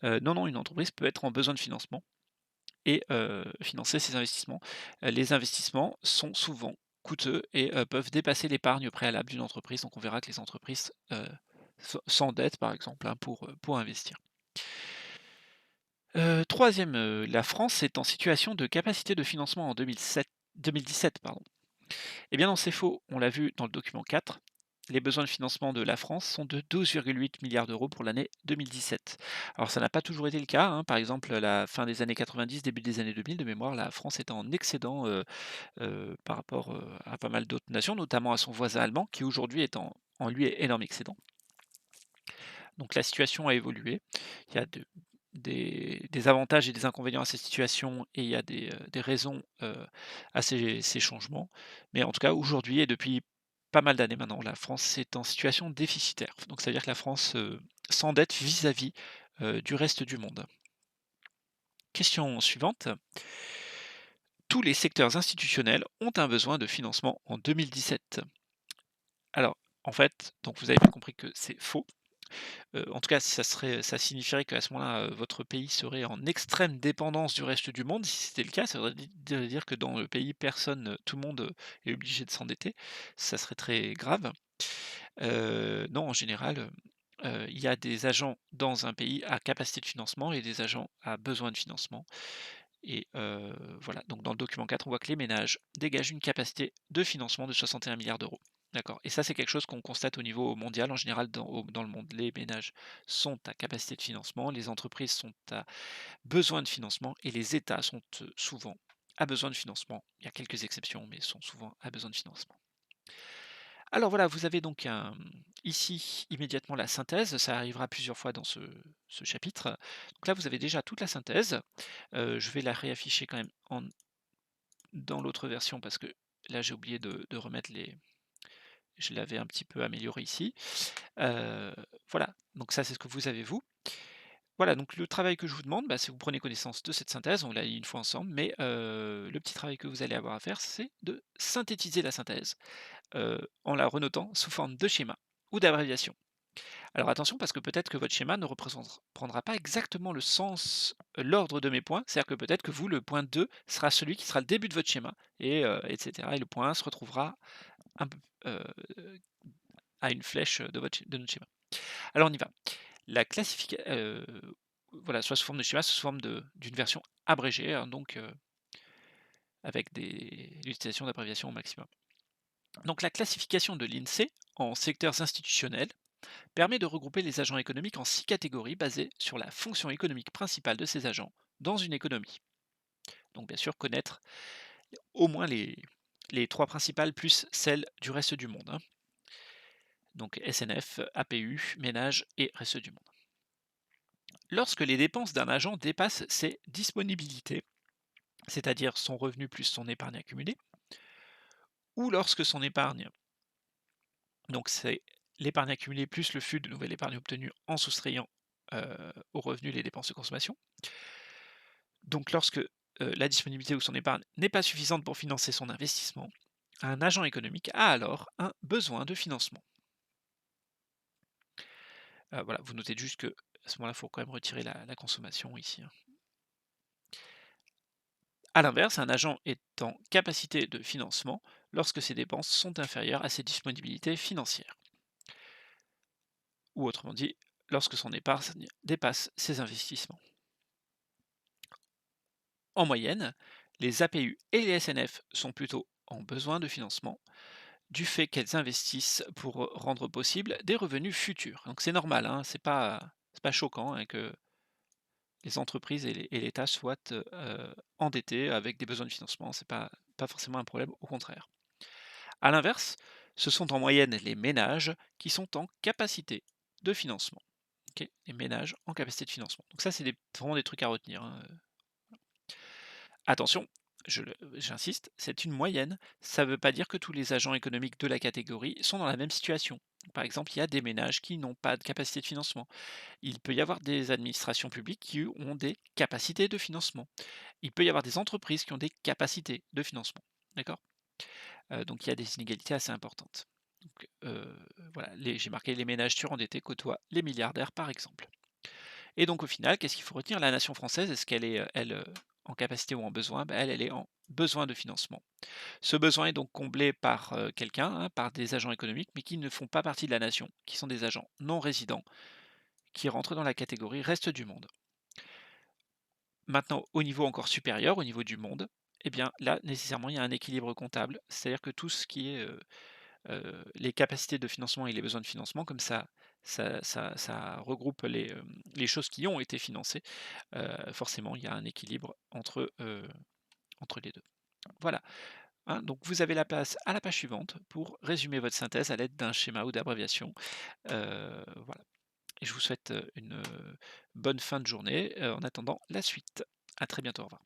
Non, non, une entreprise peut être en besoin de financement et financer ses investissements. Les investissements sont souvent coûteux et peuvent dépasser l'épargne préalable d'une entreprise, donc on verra que les entreprises, s'endettent par exemple, hein, pour investir. 3e, la France est en situation de capacité de financement en 2017 pardon. Eh bien non, c'est faux. On l'a vu dans le document 4. Les besoins de financement de la France sont de 12,8 milliards d'euros pour l'année 2017. Alors ça n'a pas toujours été le cas, hein. Par exemple, à la fin des années 90, début des années 2000, de mémoire, la France était en excédent par rapport à pas mal d'autres nations, notamment à son voisin allemand, qui aujourd'hui est en lui énorme excédent. Donc la situation a évolué. Il y a des avantages et des inconvénients à cette situation et il y a des raisons, à ces changements. Mais en tout cas, aujourd'hui et depuis pas mal d'années maintenant, la France est en situation déficitaire. Donc ça veut dire que la France, s'endette vis-à-vis, du reste du monde. Question suivante. Tous les secteurs institutionnels ont un besoin de financement en 2017. Alors, en fait, donc vous avez bien compris que c'est faux. En tout cas, ça signifierait qu'à ce moment-là, votre pays serait en extrême dépendance du reste du monde. Si c'était le cas, ça voudrait dire que dans le pays, personne, tout le monde, est obligé de s'endetter. Ça serait très grave. Non, en général, il y a des agents dans un pays à capacité de financement et des agents à besoin de financement et voilà, donc dans le document 4, on voit que les ménages dégagent une capacité de financement de 61 milliards d'euros. D'accord, et ça, c'est quelque chose qu'on constate au niveau mondial. En général, dans le monde, les ménages sont à capacité de financement, les entreprises sont à besoin de financement et les États sont, souvent à besoin de financement. Il y a quelques exceptions, mais sont souvent à besoin de financement. Alors voilà, vous avez donc ici immédiatement la synthèse, ça arrivera plusieurs fois dans ce chapitre. Donc là, vous avez déjà toute la synthèse. Je vais la réafficher quand même dans l'autre version parce que là, j'ai oublié de remettre les je l'avais un petit peu amélioré ici. Heu, voilà, donc ça, c'est ce que vous avez vous. Voilà, donc le travail que je vous demande, bah, c'est vous prenez connaissance de cette synthèse, on l'a dit une fois ensemble, mais le petit travail que vous allez avoir à faire, c'est de synthétiser la synthèse, en la renotant sous forme de schéma ou d'abréviation. Alors attention parce que peut-être que votre schéma ne prendra pas exactement le sens, l'ordre de mes points. C'est-à-dire que peut-être que vous, le point 2 sera celui qui sera le début de votre schéma et cetera et le point 1 se retrouvera un peu, heu, à une flèche de notre schéma. Alors on y va. La classification, voilà, soit sous forme de schéma, soit sous forme d'une version abrégée, hein, donc avec l'utilisation d'abréviations au maximum. Donc la classification de l'INSEE en secteurs institutionnels permet de regrouper les agents économiques en 6 catégories basées sur la fonction économique principale de ces agents dans une économie. Donc bien sûr connaître au moins les 3 principales plus celles du reste du monde, hein. Donc SNF, APU, ménage et reste du monde. Lorsque les dépenses d'un agent dépassent ses disponibilités, c'est-à-dire son revenu plus son épargne accumulée, ou lorsque son épargne, donc c'est l'épargne accumulée plus le flux de nouvelle épargne obtenue en soustrayant aux revenus les dépenses de consommation. Donc lorsque la disponibilité ou son épargne n'est pas suffisante pour financer son investissement, un agent économique a alors un besoin de financement. Voilà, vous notez juste que à ce moment-là, il faut quand même retirer la consommation ici, hein. A l'inverse, un agent est en capacité de financement lorsque ses dépenses sont inférieures à ses disponibilités financières. Ou autrement dit, lorsque son épargne dépasse ses investissements. En moyenne, les APU et les SNF sont plutôt en besoin de financement du fait qu'elles investissent pour rendre possible des revenus futurs. Donc c'est normal, hein, c'est pas choquant hein, que les entreprises et l'État soient endettés avec des besoins de financement. C'est pas forcément un problème, au contraire. A l'inverse, ce sont en moyenne les ménages qui sont en capacité de financement. Ok, les ménages en capacité de financement. Donc ça, c'est vraiment des trucs à retenir, hein. Attention, j'insiste, c'est une moyenne. Ça ne veut pas dire que tous les agents économiques de la catégorie sont dans la même situation. Par exemple, il y a des ménages qui n'ont pas de capacité de financement. Il peut y avoir des administrations publiques qui ont des capacités de financement. Il peut y avoir des entreprises qui ont des capacités de financement. D'accord. Donc il y a des inégalités assez importantes. Donc, voilà, j'ai marqué les ménages surendettés côtoient les milliardaires par exemple. Et donc au final, qu'est-ce qu'il faut retenir? La nation française, est-ce qu'elle est, elle, en capacité ou en besoin? Bah, elle est en besoin de financement. Ce besoin est donc comblé par, quelqu'un, hein, par des agents économiques, mais qui ne font pas partie de la nation, qui sont des agents non résidents, qui rentrent dans la catégorie reste du monde. Maintenant, au niveau encore supérieur, au niveau du monde, eh bien là, nécessairement, il y a un équilibre comptable. C'est-à-dire que tout ce qui est, les capacités de financement et les besoins de financement, comme ça regroupe les choses qui ont été financées, forcément il y a un équilibre entre les 2. Voilà, hein, donc vous avez la place à la page suivante pour résumer votre synthèse à l'aide d'un schéma ou d'abréviation. Voilà et je vous souhaite, une bonne fin de journée, en attendant la suite. À très bientôt, au revoir.